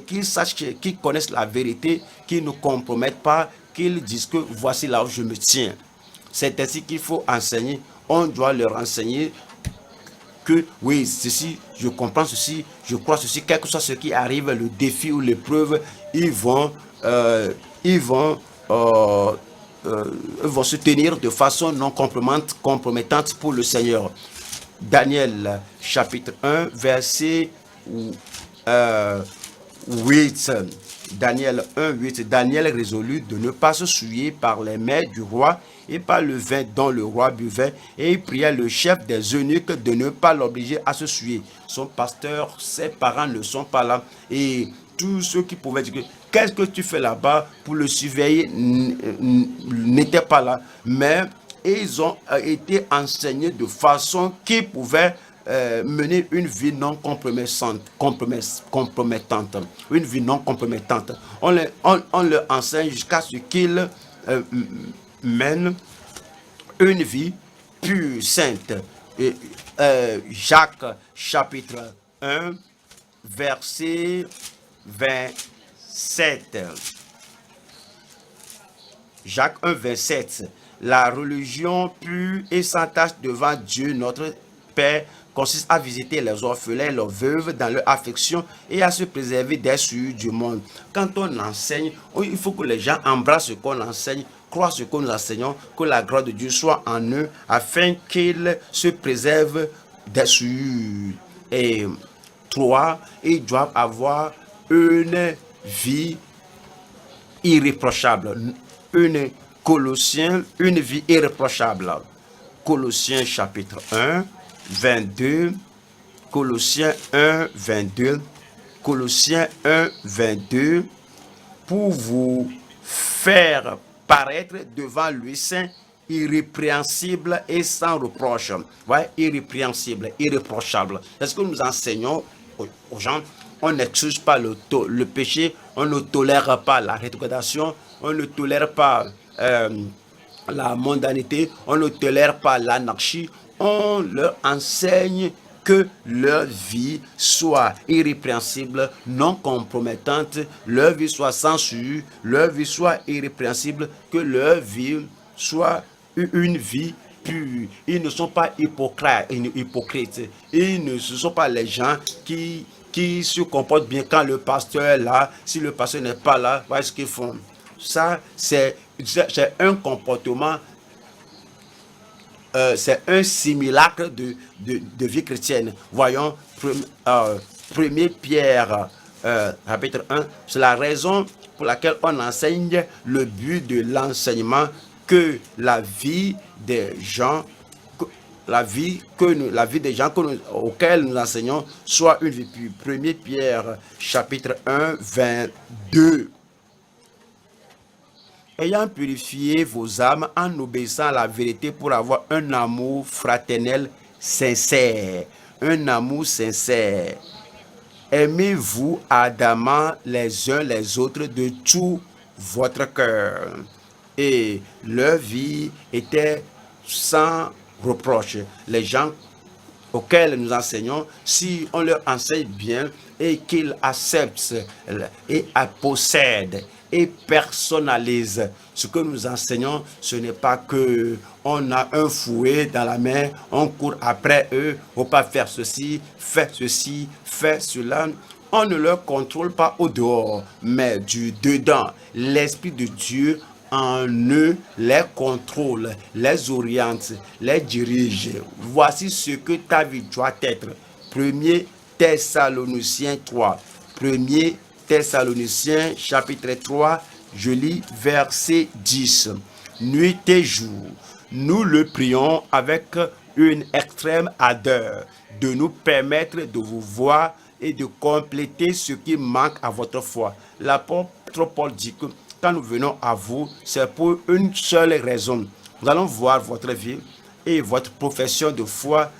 qu'ils sachent qu'ils connaissent la vérité, qu'ils ne compromettent pas, qu'ils disent que voici là où je me tiens. C'est ainsi qu'il faut enseigner. On doit leur enseigner que oui, ceci, je comprends ceci, je crois ceci, quel que soit ce qui arrive, le défi ou l'épreuve, ils vont se tenir de façon non compromettante pour le Seigneur. Daniel chapitre 1 verset 8. Daniel 1, 8. Daniel résolut de ne pas se souiller par les mets du roi et par le vin dont le roi buvait, et il pria le chef des eunuques de ne pas l'obliger à se souiller. Son pasteur, ses parents ne sont pas là, et tous ceux qui pouvaient dire qu'est-ce que tu fais là-bas pour le surveiller n'étaient pas là, mais ils ont été enseignés de façon qu'ils pouvaient mener une vie non compromettante. Une vie non compromettante. On leur enseigne jusqu'à ce qu'ils mènent une vie pure, sainte. Et, Jacques chapitre 1, verset 27. Jacques 1, 27. La religion pure et sans tache devant Dieu, notre Père, consiste à visiter les orphelins, leurs veuves dans leur affection et à se préserver des souillures du monde. Quand on enseigne, il faut que les gens embrassent ce qu'on enseigne, croient ce que nous enseignons, que la gloire de Dieu soit en eux, afin qu'ils se préservent des souillures. Et 3, ils doivent avoir une vie irréprochable. Une vie irréprochable. Colossiens chapitre 1, 22. Colossiens 1, 22. Colossiens 1, 22. Pour vous faire paraître devant lui saint, irrépréhensible et sans reproche. Ouais, irrépréhensible, irréprochable. Est-ce que nous enseignons aux gens? On n'excuse pas le péché, on ne tolère pas la rétrogradation, on ne tolère pas la mondanité, on ne tolère pas l'anarchie. On leur enseigne que leur vie soit irrépréhensible, non compromettante, leur vie soit sans souillure, leur vie soit irrépréhensible, que leur vie soit une vie pure. Ils ne sont pas hypocrites. Ils ne sont pas les gens qui se comportent bien quand le pasteur est là. Si le pasteur n'est pas là, voilà ce qu'ils font. Ça, c'est un comportement, c'est un simulacre de vie chrétienne. Voyons, 1 Pierre, chapitre 1, c'est la raison pour laquelle on enseigne le but de l'enseignement, que la vie des gens, auxquels nous enseignons soit une vie pure. 1 Pierre, chapitre 1, 22. Ayant purifié vos âmes en obéissant à la vérité pour avoir un amour fraternel sincère. Un amour sincère. Aimez-vous ardemment les uns les autres de tout votre cœur. Et leur vie était sans reproche. Les gens auxquels nous enseignons, si on leur enseigne bien et qu'ils acceptent et possèdent et personnalisent ce que nous enseignons, ce n'est pas que on a un fouet dans la main, on court après eux, faut pas faire ceci, fais cela. On ne leur contrôle pas au dehors, mais du dedans. L'Esprit de Dieu en eux les contrôle, les oriente, les dirige. Voici ce que ta vie doit être. 1 Thessaloniciens 3. 1er Thessaloniciens chapitre 3, je lis verset 10. Nuit et jour, nous le prions avec une extrême ardeur de nous permettre de vous voir et de compléter ce qui manque à votre foi. L'apôtre Paul dit que quand nous venons à vous, c'est pour une seule raison. Nous allons voir votre vie et votre profession de foi,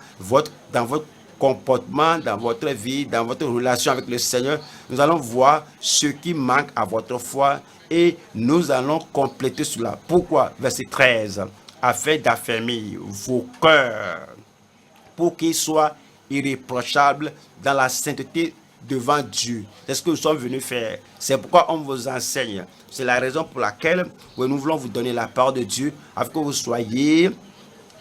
dans votre comportement, dans votre vie, dans votre relation avec le Seigneur. Nous allons voir ce qui manque à votre foi et nous allons compléter cela. Pourquoi? Verset 13. Afin d'affermir vos cœurs pour qu'ils soient irréprochables dans la sainteté devant Dieu. C'est ce que nous sommes venus faire. C'est pourquoi on vous enseigne. C'est la raison pour laquelle nous voulons vous donner la parole de Dieu afin que vous soyez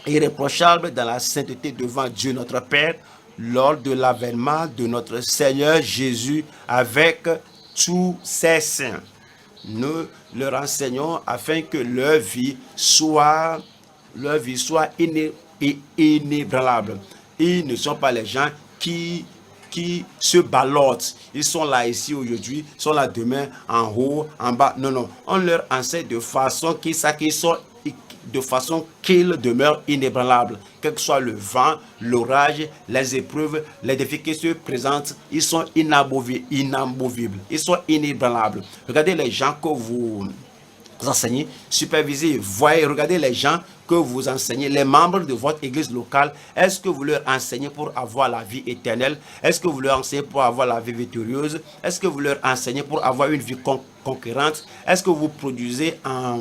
irréprochables dans la sainteté devant Dieu notre Père lors de l'avènement de notre Seigneur Jésus avec tous ses saints. Nous leur enseignons afin que leur vie soit inébranlable. Ils ne sont pas les gens qui se ballottent. Ils sont là ici aujourd'hui, sont là demain, en haut, en bas. Non, non. On leur enseigne de façon qu'ils demeurent inébranlables. Quel que soit le vent, l'orage, les épreuves, les défis qui se présentent, ils sont inamovibles. Ils sont inébranlables. Regardez les gens que vous enseignez, supervisez, voyez, regardez les gens que vous enseignez, les membres de votre église locale. Est-ce que vous leur enseignez pour avoir la vie éternelle? Est-ce que vous leur enseignez pour avoir la vie victorieuse? Est-ce que vous leur enseignez pour avoir une vie conquérante? Est-ce que vous produisez en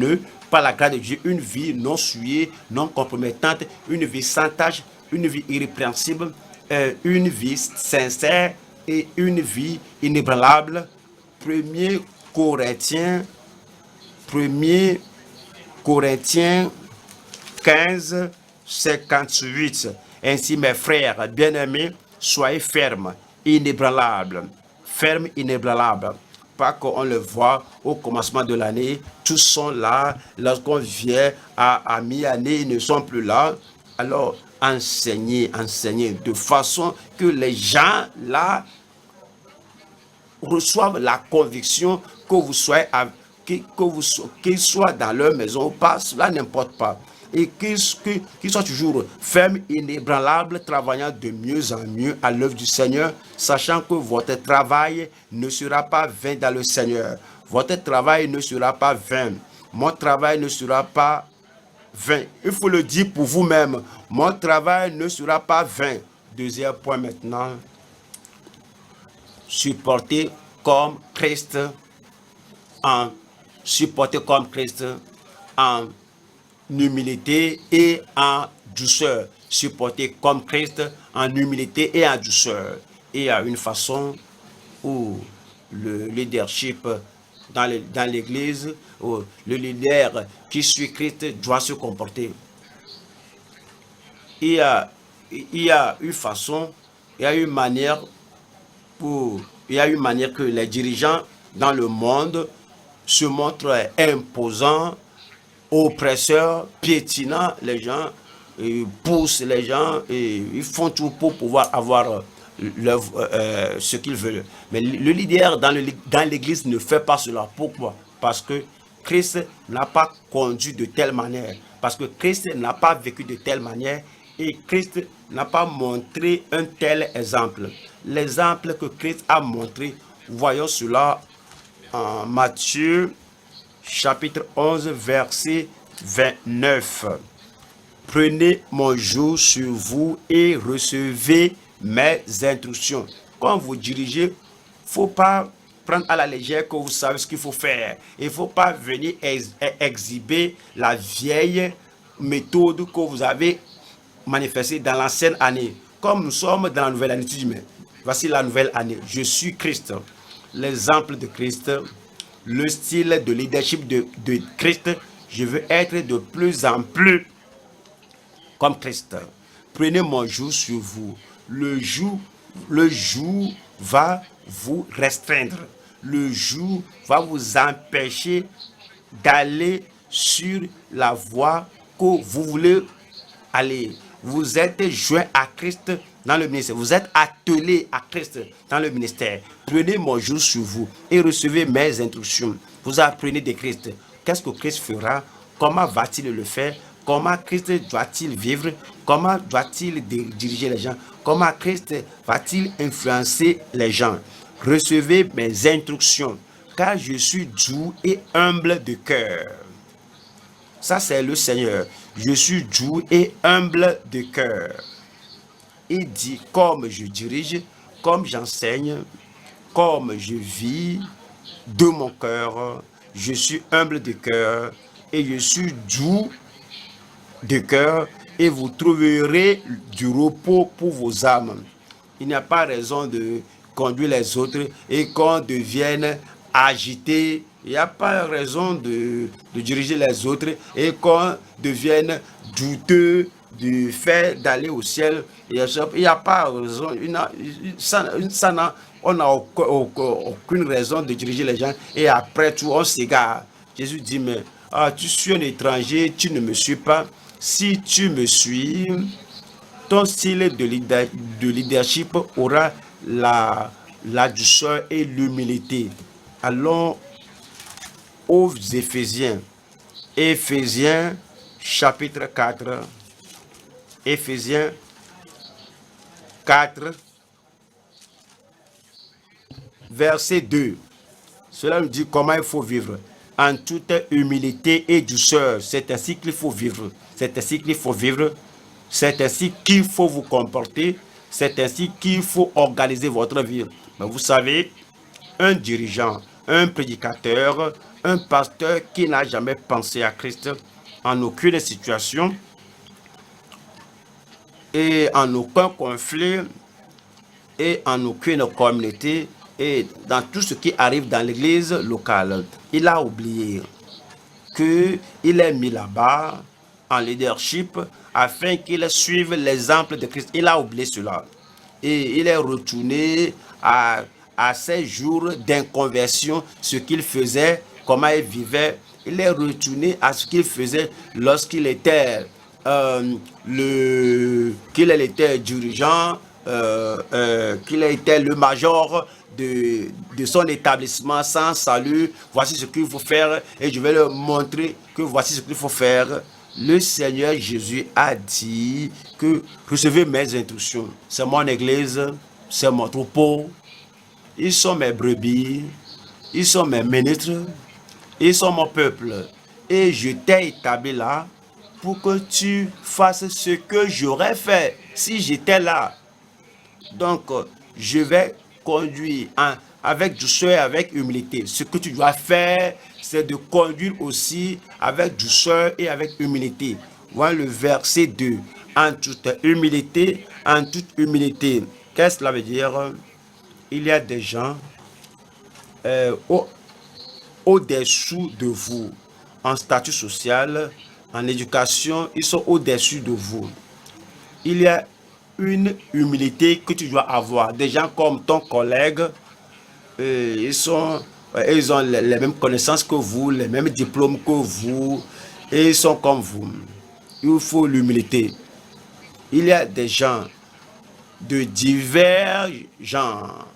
eux, par la grâce de Dieu, une vie non souillée, non compromettante, une vie sans tache, une vie irrépréhensible, une vie sincère et une vie inébranlable? 1er Corinthiens 15, 58. Ainsi, mes frères bien-aimés, soyez fermes, inébranlables. Fermes, inébranlables. Pas qu'on le voit au commencement de l'année, tous sont là. Lorsqu'on vient à mi-année, ils ne sont plus là. Alors, enseignez de façon que les gens là reçoivent la conviction que vous soyez qu'ils soient dans leur maison ou pas, cela n'importe pas. Et qu'ils soient toujours fermes, inébranlables, travaillant de mieux en mieux à l'œuvre du Seigneur, sachant que votre travail ne sera pas vain dans le Seigneur. Votre travail ne sera pas vain. Mon travail ne sera pas vain. Il faut le dire pour vous-même. Mon travail ne sera pas vain. Deuxième point maintenant. Supporter comme Christ en humilité et en douceur. Supporter comme Christ en humilité et en douceur. Et il y a une façon où le leadership dans l'église, où le leader qui suit Christ doit se comporter. Il y a une façon, il y a une manière que les dirigeants dans le monde se montrent imposants, oppresseurs, piétinants. Les gens poussent les gens et ils font tout pour pouvoir avoir ce qu'ils veulent. Mais le leader dans l'église ne fait pas cela. Pourquoi? Parce que Christ n'a pas conduit de telle manière. Parce que Christ n'a pas vécu de telle manière. Et Christ n'a pas montré un tel exemple. L'exemple que Christ a montré, voyons cela en Matthieu chapitre 11 verset 29. Prenez mon joug sur vous et recevez mes instructions. Quand vous dirigez, il ne faut pas prendre à la légère que vous savez ce qu'il faut faire. Il ne faut pas venir exhiber la vieille méthode que vous avez manifestée dans l'ancienne année. Comme nous sommes dans la nouvelle année, tu dis, mais voici la nouvelle année. Je suis Christ. L'exemple de Christ, le style de leadership de Christ, je veux être de plus en plus comme Christ. Prenez mon joug sur vous. Le joug va vous restreindre. Le joug va vous empêcher d'aller sur la voie que vous voulez aller. vous êtes joint à Christ dans le ministère. Vous êtes attelé à Christ dans le ministère. Prenez mon joug sur vous et recevez mes instructions. Vous apprenez de Christ. Qu'est-ce que Christ fera? Comment va-t-il le faire? Comment Christ doit-il vivre? Comment doit-il diriger les gens? Comment Christ va-t-il influencer les gens? Recevez mes instructions, car je suis doux et humble de cœur. Ça, c'est le Seigneur. Je suis doux et humble de cœur. Il dit, comme je dirige, comme j'enseigne, comme je vis de mon cœur, je suis humble de cœur et je suis doux de cœur, et vous trouverez du repos pour vos âmes. Il n'y a pas raison de conduire les autres et qu'on devienne agité. Il n'y a pas raison de diriger les autres et qu'on devienne douteux du fait d'aller au ciel. Il n'y a pas raison. On n'a aucune raison de diriger les gens et après tout, on s'égare. Jésus dit, mais tu suis un étranger, tu ne me suis pas. Si tu me suis, ton style de leadership aura la douceur et l'humilité. Allons aux Éphésiens. Éphésiens chapitre 4. Éphésiens 4, verset 2. Cela nous dit comment il faut vivre. En toute humilité et douceur. C'est ainsi qu'il faut vivre. C'est ainsi qu'il faut vivre. C'est ainsi qu'il faut vous comporter. C'est ainsi qu'il faut organiser votre vie. Mais vous savez, un dirigeant, un prédicateur, un pasteur qui n'a jamais pensé à Christ en aucune situation et en aucun conflit et en aucune communauté et dans tout ce qui arrive dans l'église locale, il a oublié qu'il est mis là-bas en leadership afin qu'il suive l'exemple de Christ. Il a oublié cela. Et il est retourné à ses jours d'inconversion, ce qu'il faisait, comment il vivait. Il est retourné à ce qu'il faisait lorsqu'il était qu'il était dirigeant, qu'il était le major de son établissement sans salut. Voici ce qu'il faut faire et je vais leur montrer que voici ce qu'il faut faire. Le Seigneur Jésus a dit que recevez mes instructions. C'est mon église, c'est mon troupeau. Ils sont mes brebis, ils sont mes ministres, ils sont mon peuple. Et je t'ai établi là pour que tu fasses ce que j'aurais fait si j'étais là. Donc, je vais conduire avec douceur et avec humilité. Ce que tu dois faire, c'est de conduire aussi avec douceur et avec humilité. Voilà le verset 2. En toute humilité, en toute humilité. Qu'est-ce que cela veut dire? Il y a des gens au-dessous de vous, en statut social, en éducation, ils sont au-dessus de vous. Il y a une humilité que tu dois avoir. Des gens comme ton collègue, ils ont les mêmes connaissances que vous, les mêmes diplômes que vous, et ils sont comme vous. Il faut l'humilité. Il y a des gens de divers genres.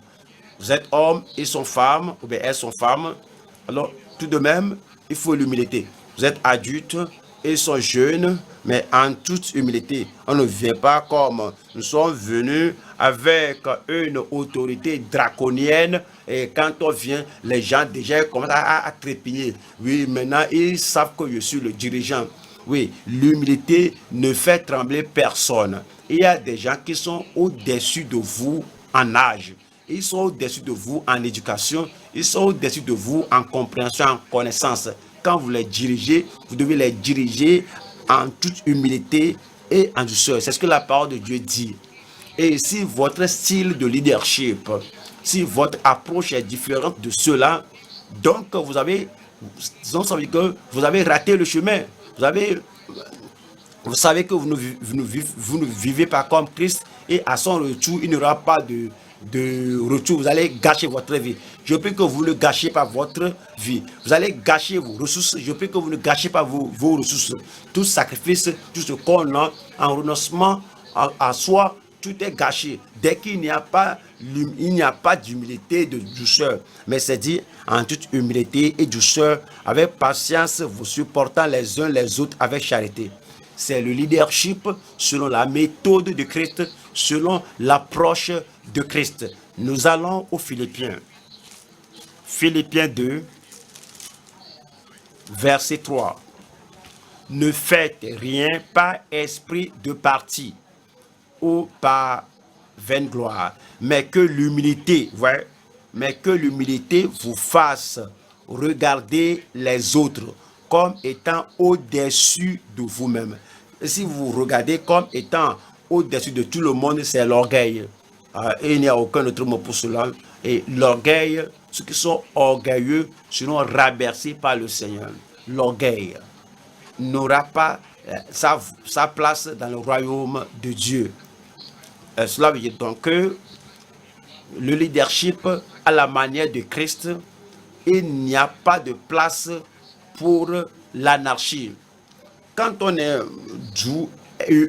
Vous êtes homme, ils sont femmes, ou bien elles sont femmes. Alors, tout de même, il faut l'humilité. Vous êtes adultes, ils sont jeunes, mais en toute humilité. On ne vient pas comme nous sommes venus avec une autorité draconienne. Et quand on vient, les gens déjà commencent à trépigner. Oui, maintenant, ils savent que je suis le dirigeant. Oui, l'humilité ne fait trembler personne. Il y a des gens qui sont au-dessus de vous en âge. Ils sont au-dessus de vous en éducation. Ils sont au-dessus de vous en compréhension, en connaissance. Quand vous les dirigez, vous devez les diriger en toute humilité et en douceur. C'est ce que la parole de Dieu dit. Et si votre style de leadership, si votre approche est différente de cela, donc vous avez raté le chemin. Vous savez que vous ne vivez pas comme Christ et à son retour, il n'y aura pas de retour. Vous allez gâcher votre vie. Je prie que vous ne gâchez pas votre vie. Vous allez gâcher vos ressources. Je prie que vous ne gâchez pas vos ressources. Tout sacrifice, tout ce qu'on a en renoncement à soi, tout est gâché. Dès qu'il n'y a pas d'humilité, de douceur, mais c'est dit en toute humilité et douceur, avec patience, vous supportant les uns les autres avec charité. C'est le leadership selon la méthode de Christ, selon l'approche de Christ. Nous allons aux Philippiens. Philippiens 2, verset 3. Ne faites rien par esprit de parti ou par vaine gloire, mais que l'humilité, vous fasse regarder les autres comme étant au-dessus de vous-même. Si vous regardez comme étant au-dessus de tout le monde, c'est l'orgueil. Et il n'y a aucun autre mot pour cela. Et l'orgueil, ceux qui sont orgueilleux seront rabaissés par le Seigneur. L'orgueil n'aura pas sa place dans le royaume de Dieu. Cela veut dire donc que le leadership à la manière de Christ, il n'y a pas de place pour l'anarchie. Quand on est doux,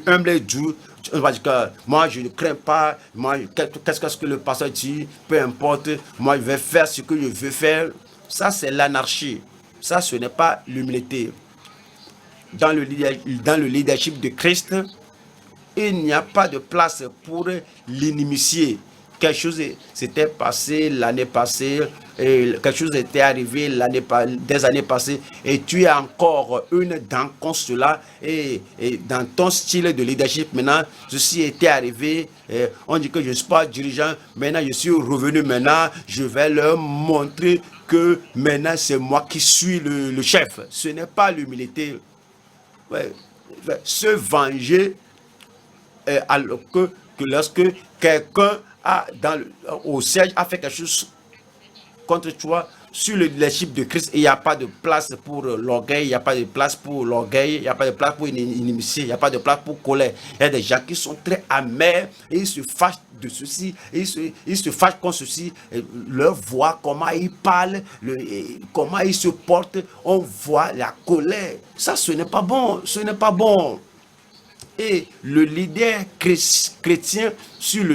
humble et doux, on va dire que moi je ne crains pas, moi qu'est-ce que le pasteur dit, peu importe, moi je vais faire ce que je veux faire. Ça c'est l'anarchie, ça ce n'est pas l'humilité. Dans le leadership de Christ, il n'y a pas de place pour l'inimitié. Quelque chose s'était passé l'année passée, et quelque chose était arrivé des années passées, et tu es encore une dans cela, et dans ton style de leadership, maintenant, ceci était arrivé, on dit que je ne suis pas dirigeant, maintenant je suis revenu, maintenant je vais leur montrer que maintenant c'est moi qui suis le chef. Ce n'est pas l'humilité. Ouais. Se venger alors que lorsque quelqu'un au siège a fait quelque chose contre toi, sur le leadership de Christ, il n'y a pas de place pour l'orgueil, il n'y a pas de place pour l'orgueil, il n'y a pas de place pour une inimitié, il n'y a pas de place pour colère. Il y a des gens qui sont très amers et ils se fâchent de ceci, ils se fâchent contre ceci, leur voix, comment ils parlent, comment ils se portent, on voit la colère. Ça, ce n'est pas bon, ce n'est pas bon. Et le leader chrétien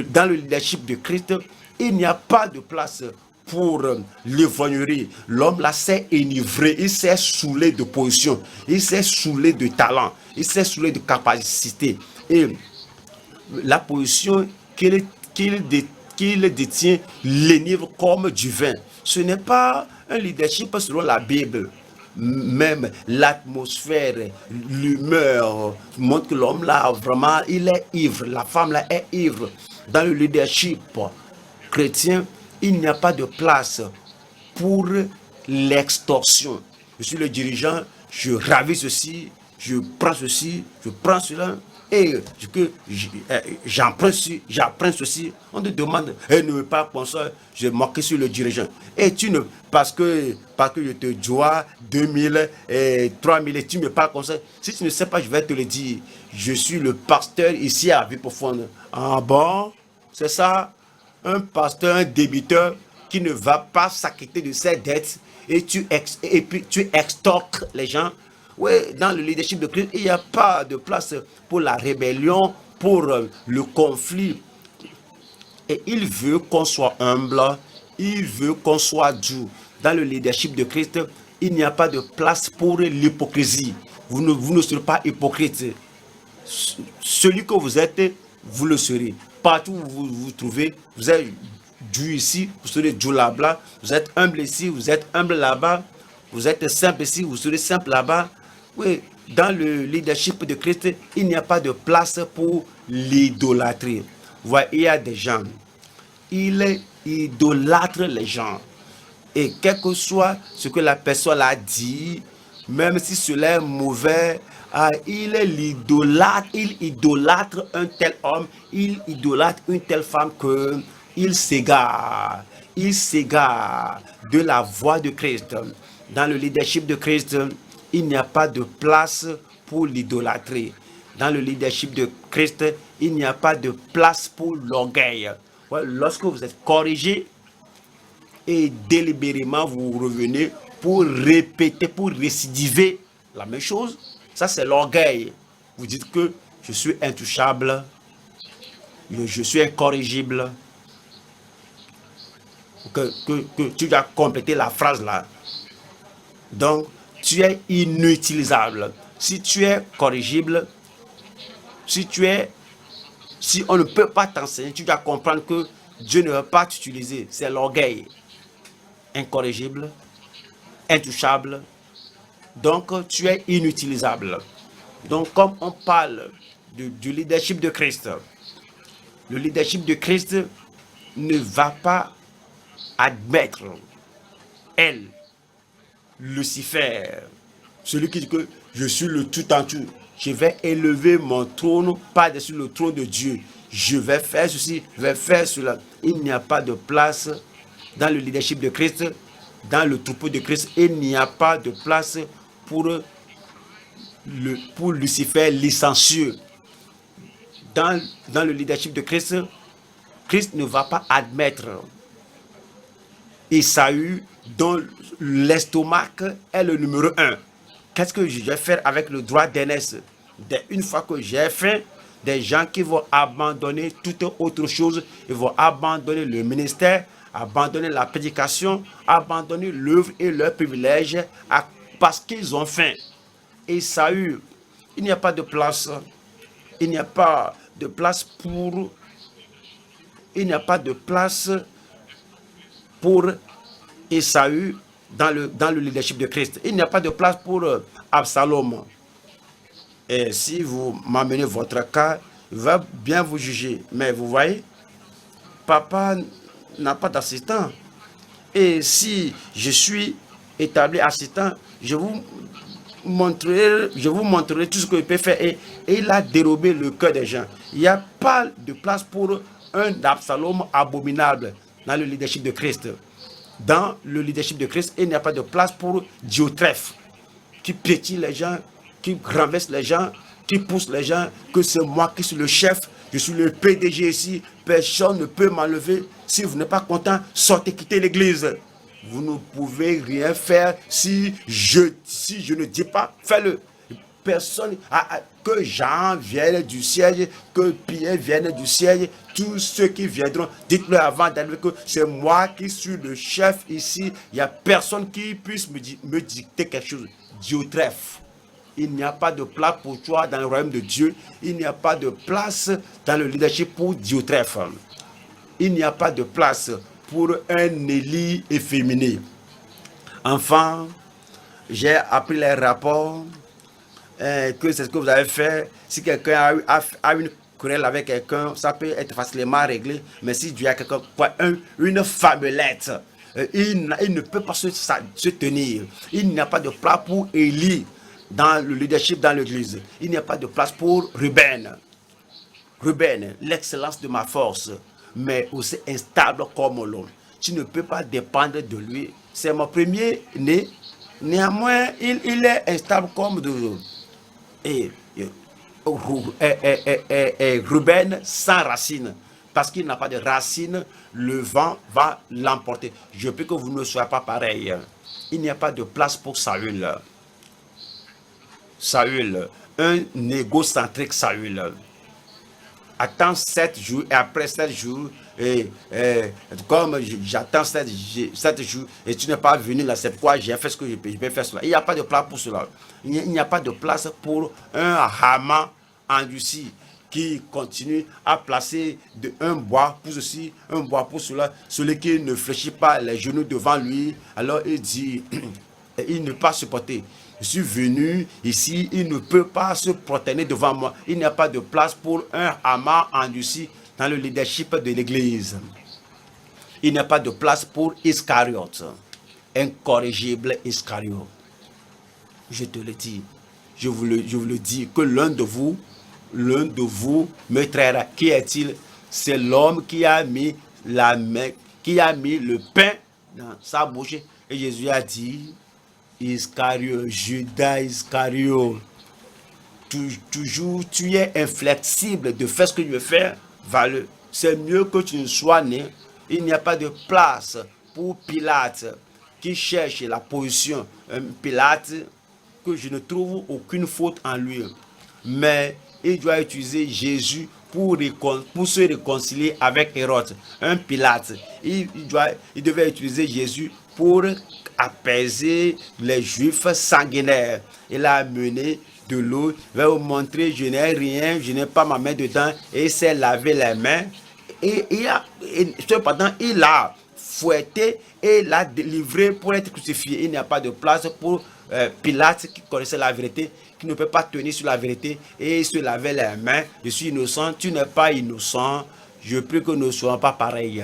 dans le leadership de Christ, il n'y a pas de place pour l'ivrognerie. L'homme là s'est enivré, il s'est saoulé de position, il s'est saoulé de talent, il s'est saoulé de capacité. Et la position qu'il détient l'enivre comme du vin. Ce n'est pas un leadership selon la Bible. Même l'atmosphère, l'humeur montre que l'homme là vraiment il est ivre, la femme là est ivre. Dans le leadership chrétien, il n'y a pas de place pour l'extorsion. Je suis le dirigeant, je ravis ceci, je prends ceci, je prends cela, et j'apprends ceci. On te demande, ne veux pas penser, je marque sur le dirigeant. Et tu ne, parce que je te dois 2000 et 3000 et tu me parles comme ça. Si tu ne sais pas, je vais te le dire. Je suis le pasteur ici à Vie Profonde. Ah bon, c'est ça? Un pasteur, un débiteur qui ne va pas s'acquitter de ses dettes et puis tu extorques les gens. Oui, dans le leadership de Christ, il n'y a pas de place pour la rébellion, pour le conflit. Et il veut qu'on soit humble, il veut qu'on soit doux. Dans le leadership de Christ, il n'y a pas de place pour l'hypocrisie. Vous ne serez pas hypocrite. Celui que vous êtes, vous le serez. Partout où vous vous trouvez, vous êtes doux ici, vous serez doux là-bas. Vous êtes humble ici, vous êtes humble là-bas. Vous êtes simple ici, vous serez simple là-bas. Oui, dans le leadership de Christ, il n'y a pas de place pour l'idolâtrie. Vous voyez, il y a des gens, ils idolâtrent les gens. Et quel que soit ce que la personne a dit, même si cela est mauvais, il idolâtre un tel homme, il idolâtre une telle femme qu'il s'égare. Il s'égare de la voix de Christ. Dans le leadership de Christ, il n'y a pas de place pour l'idolâtrie. Dans le leadership de Christ, il n'y a pas de place pour l'orgueil. Ouais, lorsque vous êtes corrigé et délibérément vous revenez pour répéter, pour récidiver la même chose, ça c'est l'orgueil. Vous dites que je suis intouchable, je suis incorrigible, que tu dois compléter la phrase là. Donc, tu es inutilisable. Si tu es corrigible, si on ne peut pas t'enseigner, tu dois comprendre que Dieu ne veut pas t'utiliser. C'est l'orgueil. Incorrigible, intouchable. Donc, tu es inutilisable. Donc, comme on parle du leadership de Christ, le leadership de Christ ne va pas admettre, elle, Lucifer, celui qui dit que je suis le tout en tout, je vais élever mon trône par-dessus le trône de Dieu. Je vais faire ceci, je vais faire cela. Il n'y a pas de place dans le leadership de Christ, dans le troupeau de Christ. Il n'y a pas de place pour Lucifer licencieux. Dans le leadership de Christ, Christ ne va pas admettre Esaü dont l'estomac est le numéro 1. Qu'est-ce que je vais faire avec le droit d'aînesse? Une fois que j'ai faim, des gens qui vont abandonner toute autre chose, ils vont abandonner le ministère, abandonner la prédication, abandonner l'œuvre et leurs privilèges parce qu'ils ont faim. Esaü, il n'y a pas de place. Il n'y a pas de place pour... Il n'y a pas de place pour Esaü dans le leadership de Christ. Il n'y a pas de place pour Absalom. Et si vous m'amenez votre cas, il va bien vous juger. Mais vous voyez, papa n'a pas d'assistant. Et si je suis établi assistant, je vous montrerai tout ce que je peux faire. Et il a dérobé le cœur des gens. Il n'y a pas de place pour un Absalom abominable dans le leadership de Christ. Dans le leadership de Christ, il n'y a pas de place pour Diotrephe, qui piétine les gens, qui renverse les gens, qui pousse les gens, que c'est moi qui suis le chef, je suis le PDG ici, personne ne peut m'enlever. Si vous n'êtes pas content, sortez, quittez l'église. Vous ne pouvez rien faire si je ne dis pas, fais-le. Personne, que Jean vienne du siège, que Pierre vienne du siège, tous ceux qui viendront, dites-le avant d'arriver que c'est moi qui suis le chef ici. Il n'y a personne qui puisse me dicter quelque chose. Diotrephe, il n'y a pas de place pour toi dans le royaume de Dieu. Il n'y a pas de place dans le leadership pour Diotrephe. Il n'y a pas de place pour un Élie efféminé. Enfin, j'ai appris les rapports que c'est ce que vous avez fait. Si quelqu'un a une querelle avec quelqu'un, ça peut être facilement réglé. Mais si Dieu a quelqu'un, une femmelette, il ne peut pas se tenir. Il n'y a pas de place pour Élie dans le leadership dans l'église. Il n'y a pas de place pour Ruben. Ruben, l'excellence de ma force, mais aussi instable comme l'homme. Tu ne peux pas dépendre de lui. C'est mon premier-né. Néanmoins, il est instable comme de l'homme. Et Ruben sans racine, parce qu'il n'a pas de racine, le vent va l'emporter. Je peux que vous ne soyez pas pareil. Il n'y a pas de place pour Saül. Saül, un égocentrique Saül. Attends 7 jours et après 7 jours, comme j'attends 7 jours et tu n'es pas venu là, c'est pourquoi j'ai fait ce que je peux faire cela. Il n'y a pas de place pour cela. Il n'y a pas de place pour un Haman endurci qui continue à placer un bois pour ceci, un bois pour cela. Celui qui ne fléchit pas les genoux devant lui, alors il dit, il ne peut pas supporter. Je suis venu ici, il ne peut pas se prosterner devant moi. Il n'y a pas de place pour un Haman endurci dans le leadership de l'église. Il n'y a pas de place pour Iscariote, incorrigible Iscariote. Je te le dis, je vous le dis, que l'un de vous me traira. Qui est-il? C'est l'homme qui a mis le pain dans sa bouche. Et Jésus a dit, Iscariote, Judas Iscariote, toujours tu es inflexible de faire ce que tu veux faire, va-le. c'est mieux que tu ne sois né. Il n'y a pas de place pour Pilate qui cherche la position. Un Pilate que je ne trouve aucune faute en lui. Mais il doit utiliser Jésus pour se réconcilier avec Hérode. Un Pilate, il devait utiliser Jésus pour apaiser les Juifs sanguinaires. Il a amené de l'eau, il va vous montrer, je n'ai rien, je n'ai pas ma main dedans, et il s'est lavé les mains. Cependant, il a fouetté et l'a délivré pour être crucifié. Il n'y a pas de place pour Pilate qui connaissait la vérité, qui ne peut pas tenir sur la vérité et se laver les mains. Je suis innocent, tu n'es pas innocent. Je prie que nous ne soyons pas pareils.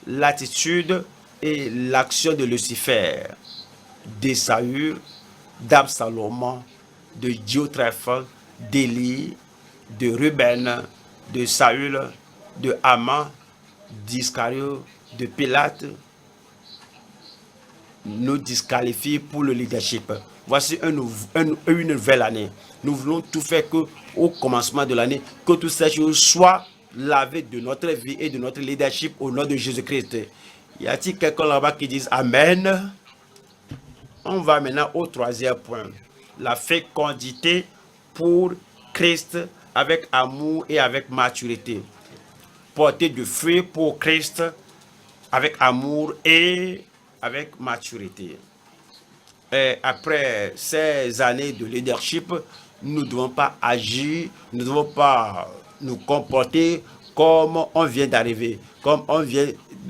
L'attitude et l'action de Lucifer, d'Ésaü, d'Absalom, de Diotrephe, d'Élie, de Ruben, de Saül, de Haman, d'Iscario, de Pilate, nous disqualifie pour le leadership. Voici une nouvelle année. Nous voulons tout faire qu'au commencement de l'année, que toutes ces choses soient lavées de notre vie et de notre leadership au nom de Jésus-Christ. Y a-t-il quelqu'un là-bas qui dise Amen? On va maintenant au troisième point. La fécondité pour Christ avec amour et avec maturité. Porter du fruit pour Christ avec amour et avec maturité. Et après ces années de leadership, nous ne devons pas agir, nous ne devons pas nous comporter comme on vient d'arriver, comme on vient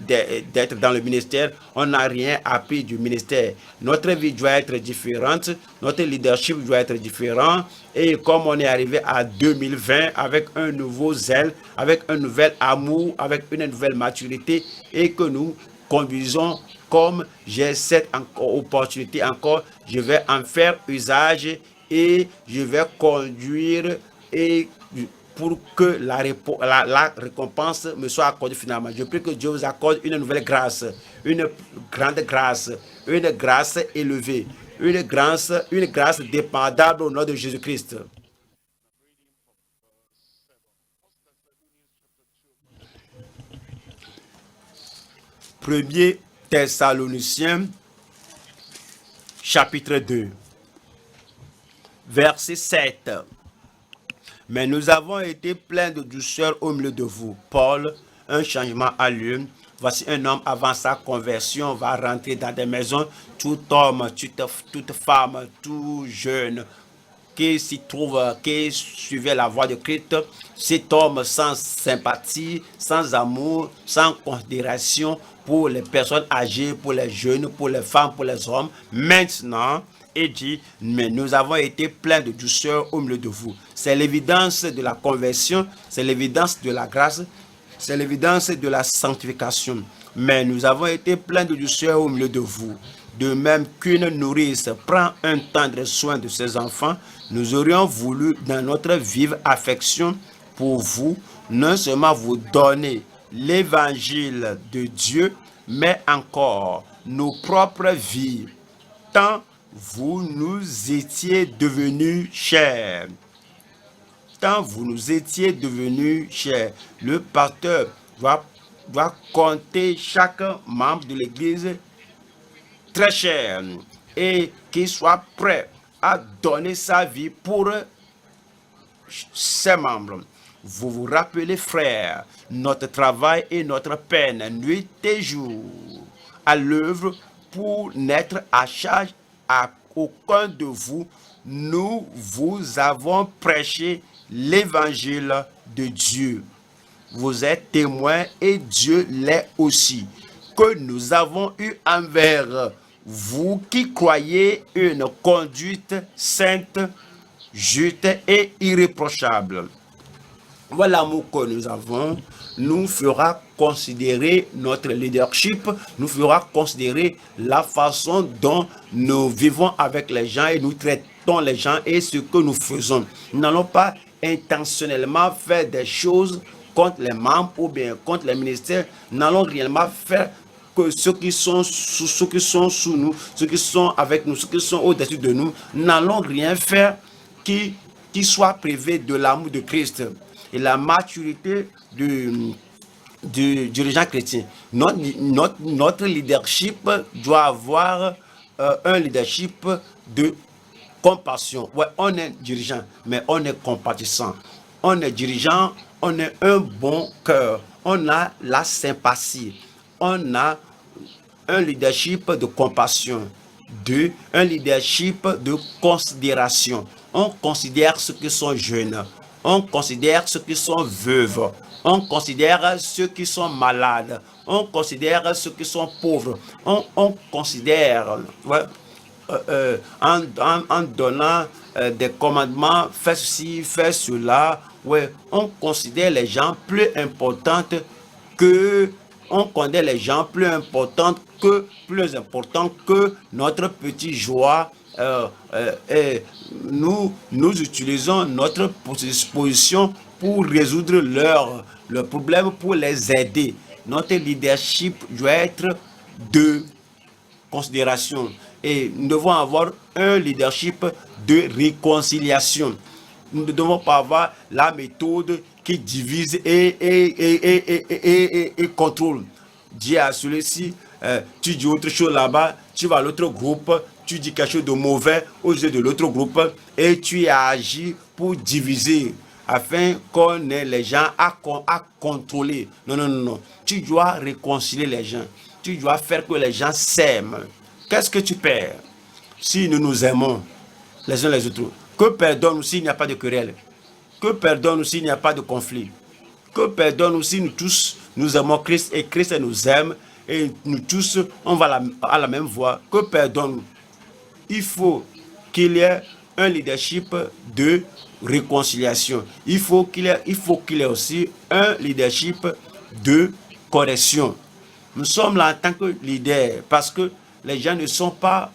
d'être dans le ministère, on n'a rien appris du ministère. Notre vie doit être différente, notre leadership doit être différent. Et comme on est arrivé à 2020 avec un nouveau zèle, avec un nouvel amour, avec une nouvelle maturité, et que nous conduisons comme j'ai cette opportunité encore, je vais en faire usage et je vais conduire et pour que la récompense me soit accordée finalement. Je prie que Dieu vous accorde une nouvelle grâce, une grande grâce, une grâce élevée, une grâce dépendable au nom de Jésus-Christ. Premier Thessaloniciens, chapitre 2, verset 7. Mais nous avons été pleins de douceur au milieu de vous. Paul, un changement a lieu. Voici un homme avant sa conversion va rentrer dans des maisons. Tout homme, toute femme, tout jeune qui s'y trouve, qui suivait la voie de Christ, cet homme sans sympathie, sans amour, sans considération pour les personnes âgées, pour les jeunes, pour les femmes, pour les hommes, maintenant, et dit, mais nous avons été pleins de douceur au milieu de vous. C'est l'évidence de la conversion, c'est l'évidence de la grâce, c'est l'évidence de la sanctification. Mais nous avons été pleins de douceur au milieu de vous. De même qu'une nourrice prend un tendre soin de ses enfants, nous aurions voulu, dans notre vive affection pour vous, non seulement vous donner l'évangile de Dieu, mais encore nos propres vies, tant vous nous étiez devenus chers. Tant vous nous étiez devenus chers. Le pasteur doit compter chaque membre de l'Église très cher et qu'il soit prêt à donner sa vie pour ses membres. Vous vous rappelez, frères, notre travail et notre peine, nuit et jour, à l'œuvre pour n'être à charge à aucun de vous. Nous vous avons prêché l'évangile de Dieu. Vous êtes témoins et Dieu l'est aussi, que nous avons eu envers vous qui croyez une conduite sainte, juste et irréprochable. Voilà l'amour que nous avons, nous fera considérer notre leadership, nous fera considérer la façon dont nous vivons avec les gens et nous traitons les gens et ce que nous faisons. Nous n'allons pas intentionnellement faire des choses contre les membres ou bien contre les ministères. Nous n'allons réellement faire que ceux qui sont sous nous, ceux qui sont avec nous, ceux qui sont au-dessus de nous, n'allons rien faire qui soit privé de l'amour de Christ. et la maturité du dirigeant chrétien. Notre leadership doit avoir un leadership de compassion. Ouais, on est dirigeant, mais on est compatissant. On est dirigeant, on est un bon cœur. On a la sympathie. On a un leadership de compassion. Deux, un leadership de considération. On considère ceux qui sont jeunes. On considère ceux qui sont veuves. On considère ceux qui sont malades. On considère ceux qui sont pauvres. On considère, ouais, en donnant des commandements, fais ceci, fais cela. Ouais, on considère les gens plus importantes que on connaît les gens plus importants que notre petite joie. Et nous utilisons notre position pour résoudre leurs problèmes, pour les aider. Notre leadership doit être de considération et nous devons avoir un leadership de réconciliation. Nous ne devons pas avoir la méthode qui divise et contrôle. Dis à celui-ci, tu dis autre chose là-bas, tu vas à l'autre groupe, tu dis quelque chose de mauvais au sujet de l'autre groupe et tu agis pour diviser afin qu'on ait les gens à contrôler. Non, non, non, non. Tu dois réconcilier les gens. Tu dois faire que les gens s'aiment. Qu'est-ce que tu perds si nous nous aimons les uns les autres? Que perdons-nous s'il n'y a pas de querelle? Que perdons-nous s'il n'y a pas de conflit? Que perdons-nous si nous tous nous aimons Christ et Christ nous aime et nous tous on va à la même voie? Que perdons-nous? Il faut qu'il y ait un leadership de réconciliation. Il faut qu'il y ait aussi un leadership de correction. Nous sommes là en tant que leaders parce que les gens ne sont pas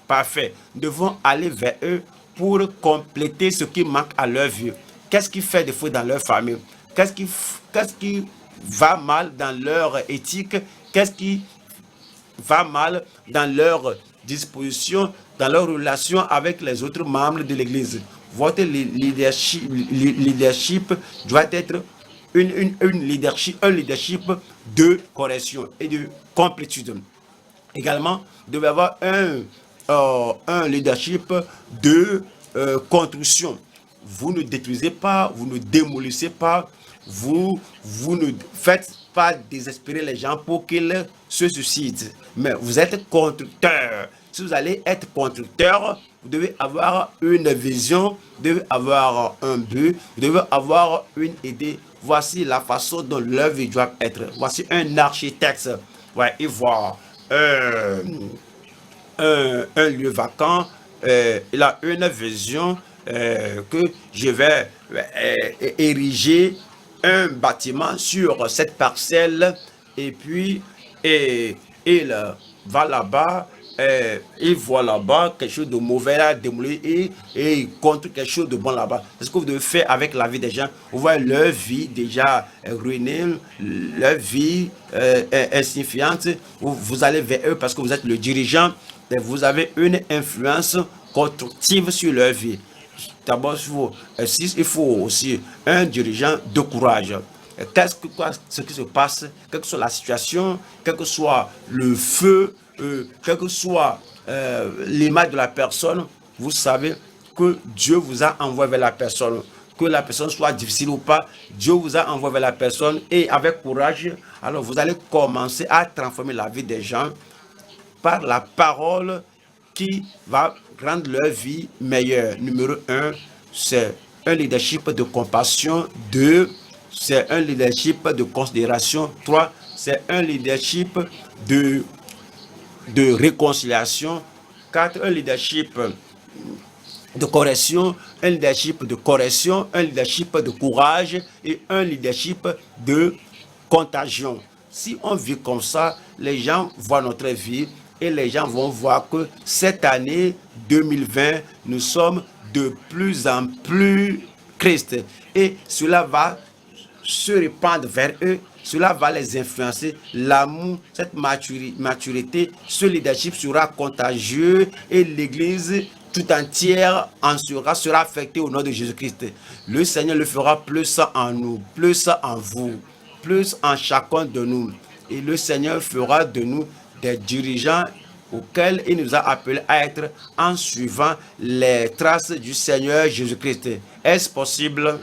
parfaits. Nous devons aller vers eux pour compléter ce qui manque à leur vie. Qu'est-ce qui fait défaut dans leur famille? Qu'est-ce qui va mal dans leur éthique? Qu'est-ce qui va mal dans leur disposition, dans leur relation avec les autres membres de l'Église? Votre leadership doit être un leadership de correction et de complétude. Également, vous devez avoir un leadership de construction. Vous ne détruisez pas, vous ne démolissez pas, vous ne faites pas désespérer les gens pour qu'ils se suicident. Mais vous êtes constructeur. Si vous allez être constructeur, vous devez avoir une vision, vous devez avoir un but, vous devez avoir une idée. Voici la façon dont l'œuvre doit être. Voici un architecte. Ouais, il voit un lieu vacant. Il a une vision que je vais ériger un bâtiment sur cette parcelle et puis il va là-bas. Il voit là-bas quelque chose de mauvais à démolir et il contre quelque chose de bon là-bas. C'est ce que vous devez faire avec la vie des gens. Vous voyez leur vie déjà ruinée, leur vie insignifiante. Vous allez vers eux parce que vous êtes le dirigeant et vous avez une influence constructive sur leur vie. D'abord, il faut aussi un dirigeant de courage. Ce qui se passe, quelle que soit la situation, quel que soit le feu, quelle que soit l'image de la personne, vous savez que Dieu vous a envoyé vers la personne. Que la personne soit difficile ou pas, Dieu vous a envoyé vers la personne et avec courage, alors vous allez commencer à transformer la vie des gens par la parole qui va rendre leur vie meilleure. Numéro 1, c'est un leadership de compassion. 2, c'est un leadership de considération. 3, c'est un leadership de réconciliation. 4, un leadership de correction, un leadership de correction, un leadership de courage et un leadership de contagion. Si on vit comme ça, les gens voient notre vie et les gens vont voir que cette année 2020, nous sommes de plus en plus Christ. Et cela va se répandre vers eux, cela va les influencer. L'amour, cette maturité, ce leadership sera contagieux et l'Église tout entière sera affectée au nom de Jésus-Christ. Le Seigneur le fera plus en nous, plus en vous, plus en chacun de nous. Et le Seigneur fera de nous des dirigeants auxquels il nous a appelés à être en suivant les traces du Seigneur Jésus-Christ. Est-ce possible?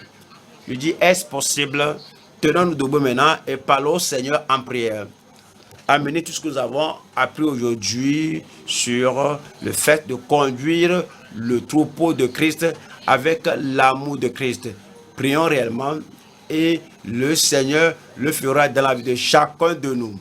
Je dis, est-ce possible? Tenons-nous debout maintenant et parlons au Seigneur en prière. Amenez tout ce que nous avons appris aujourd'hui sur le fait de conduire le troupeau de Christ avec l'amour de Christ. Prions réellement et le Seigneur le fera dans la vie de chacun de nous.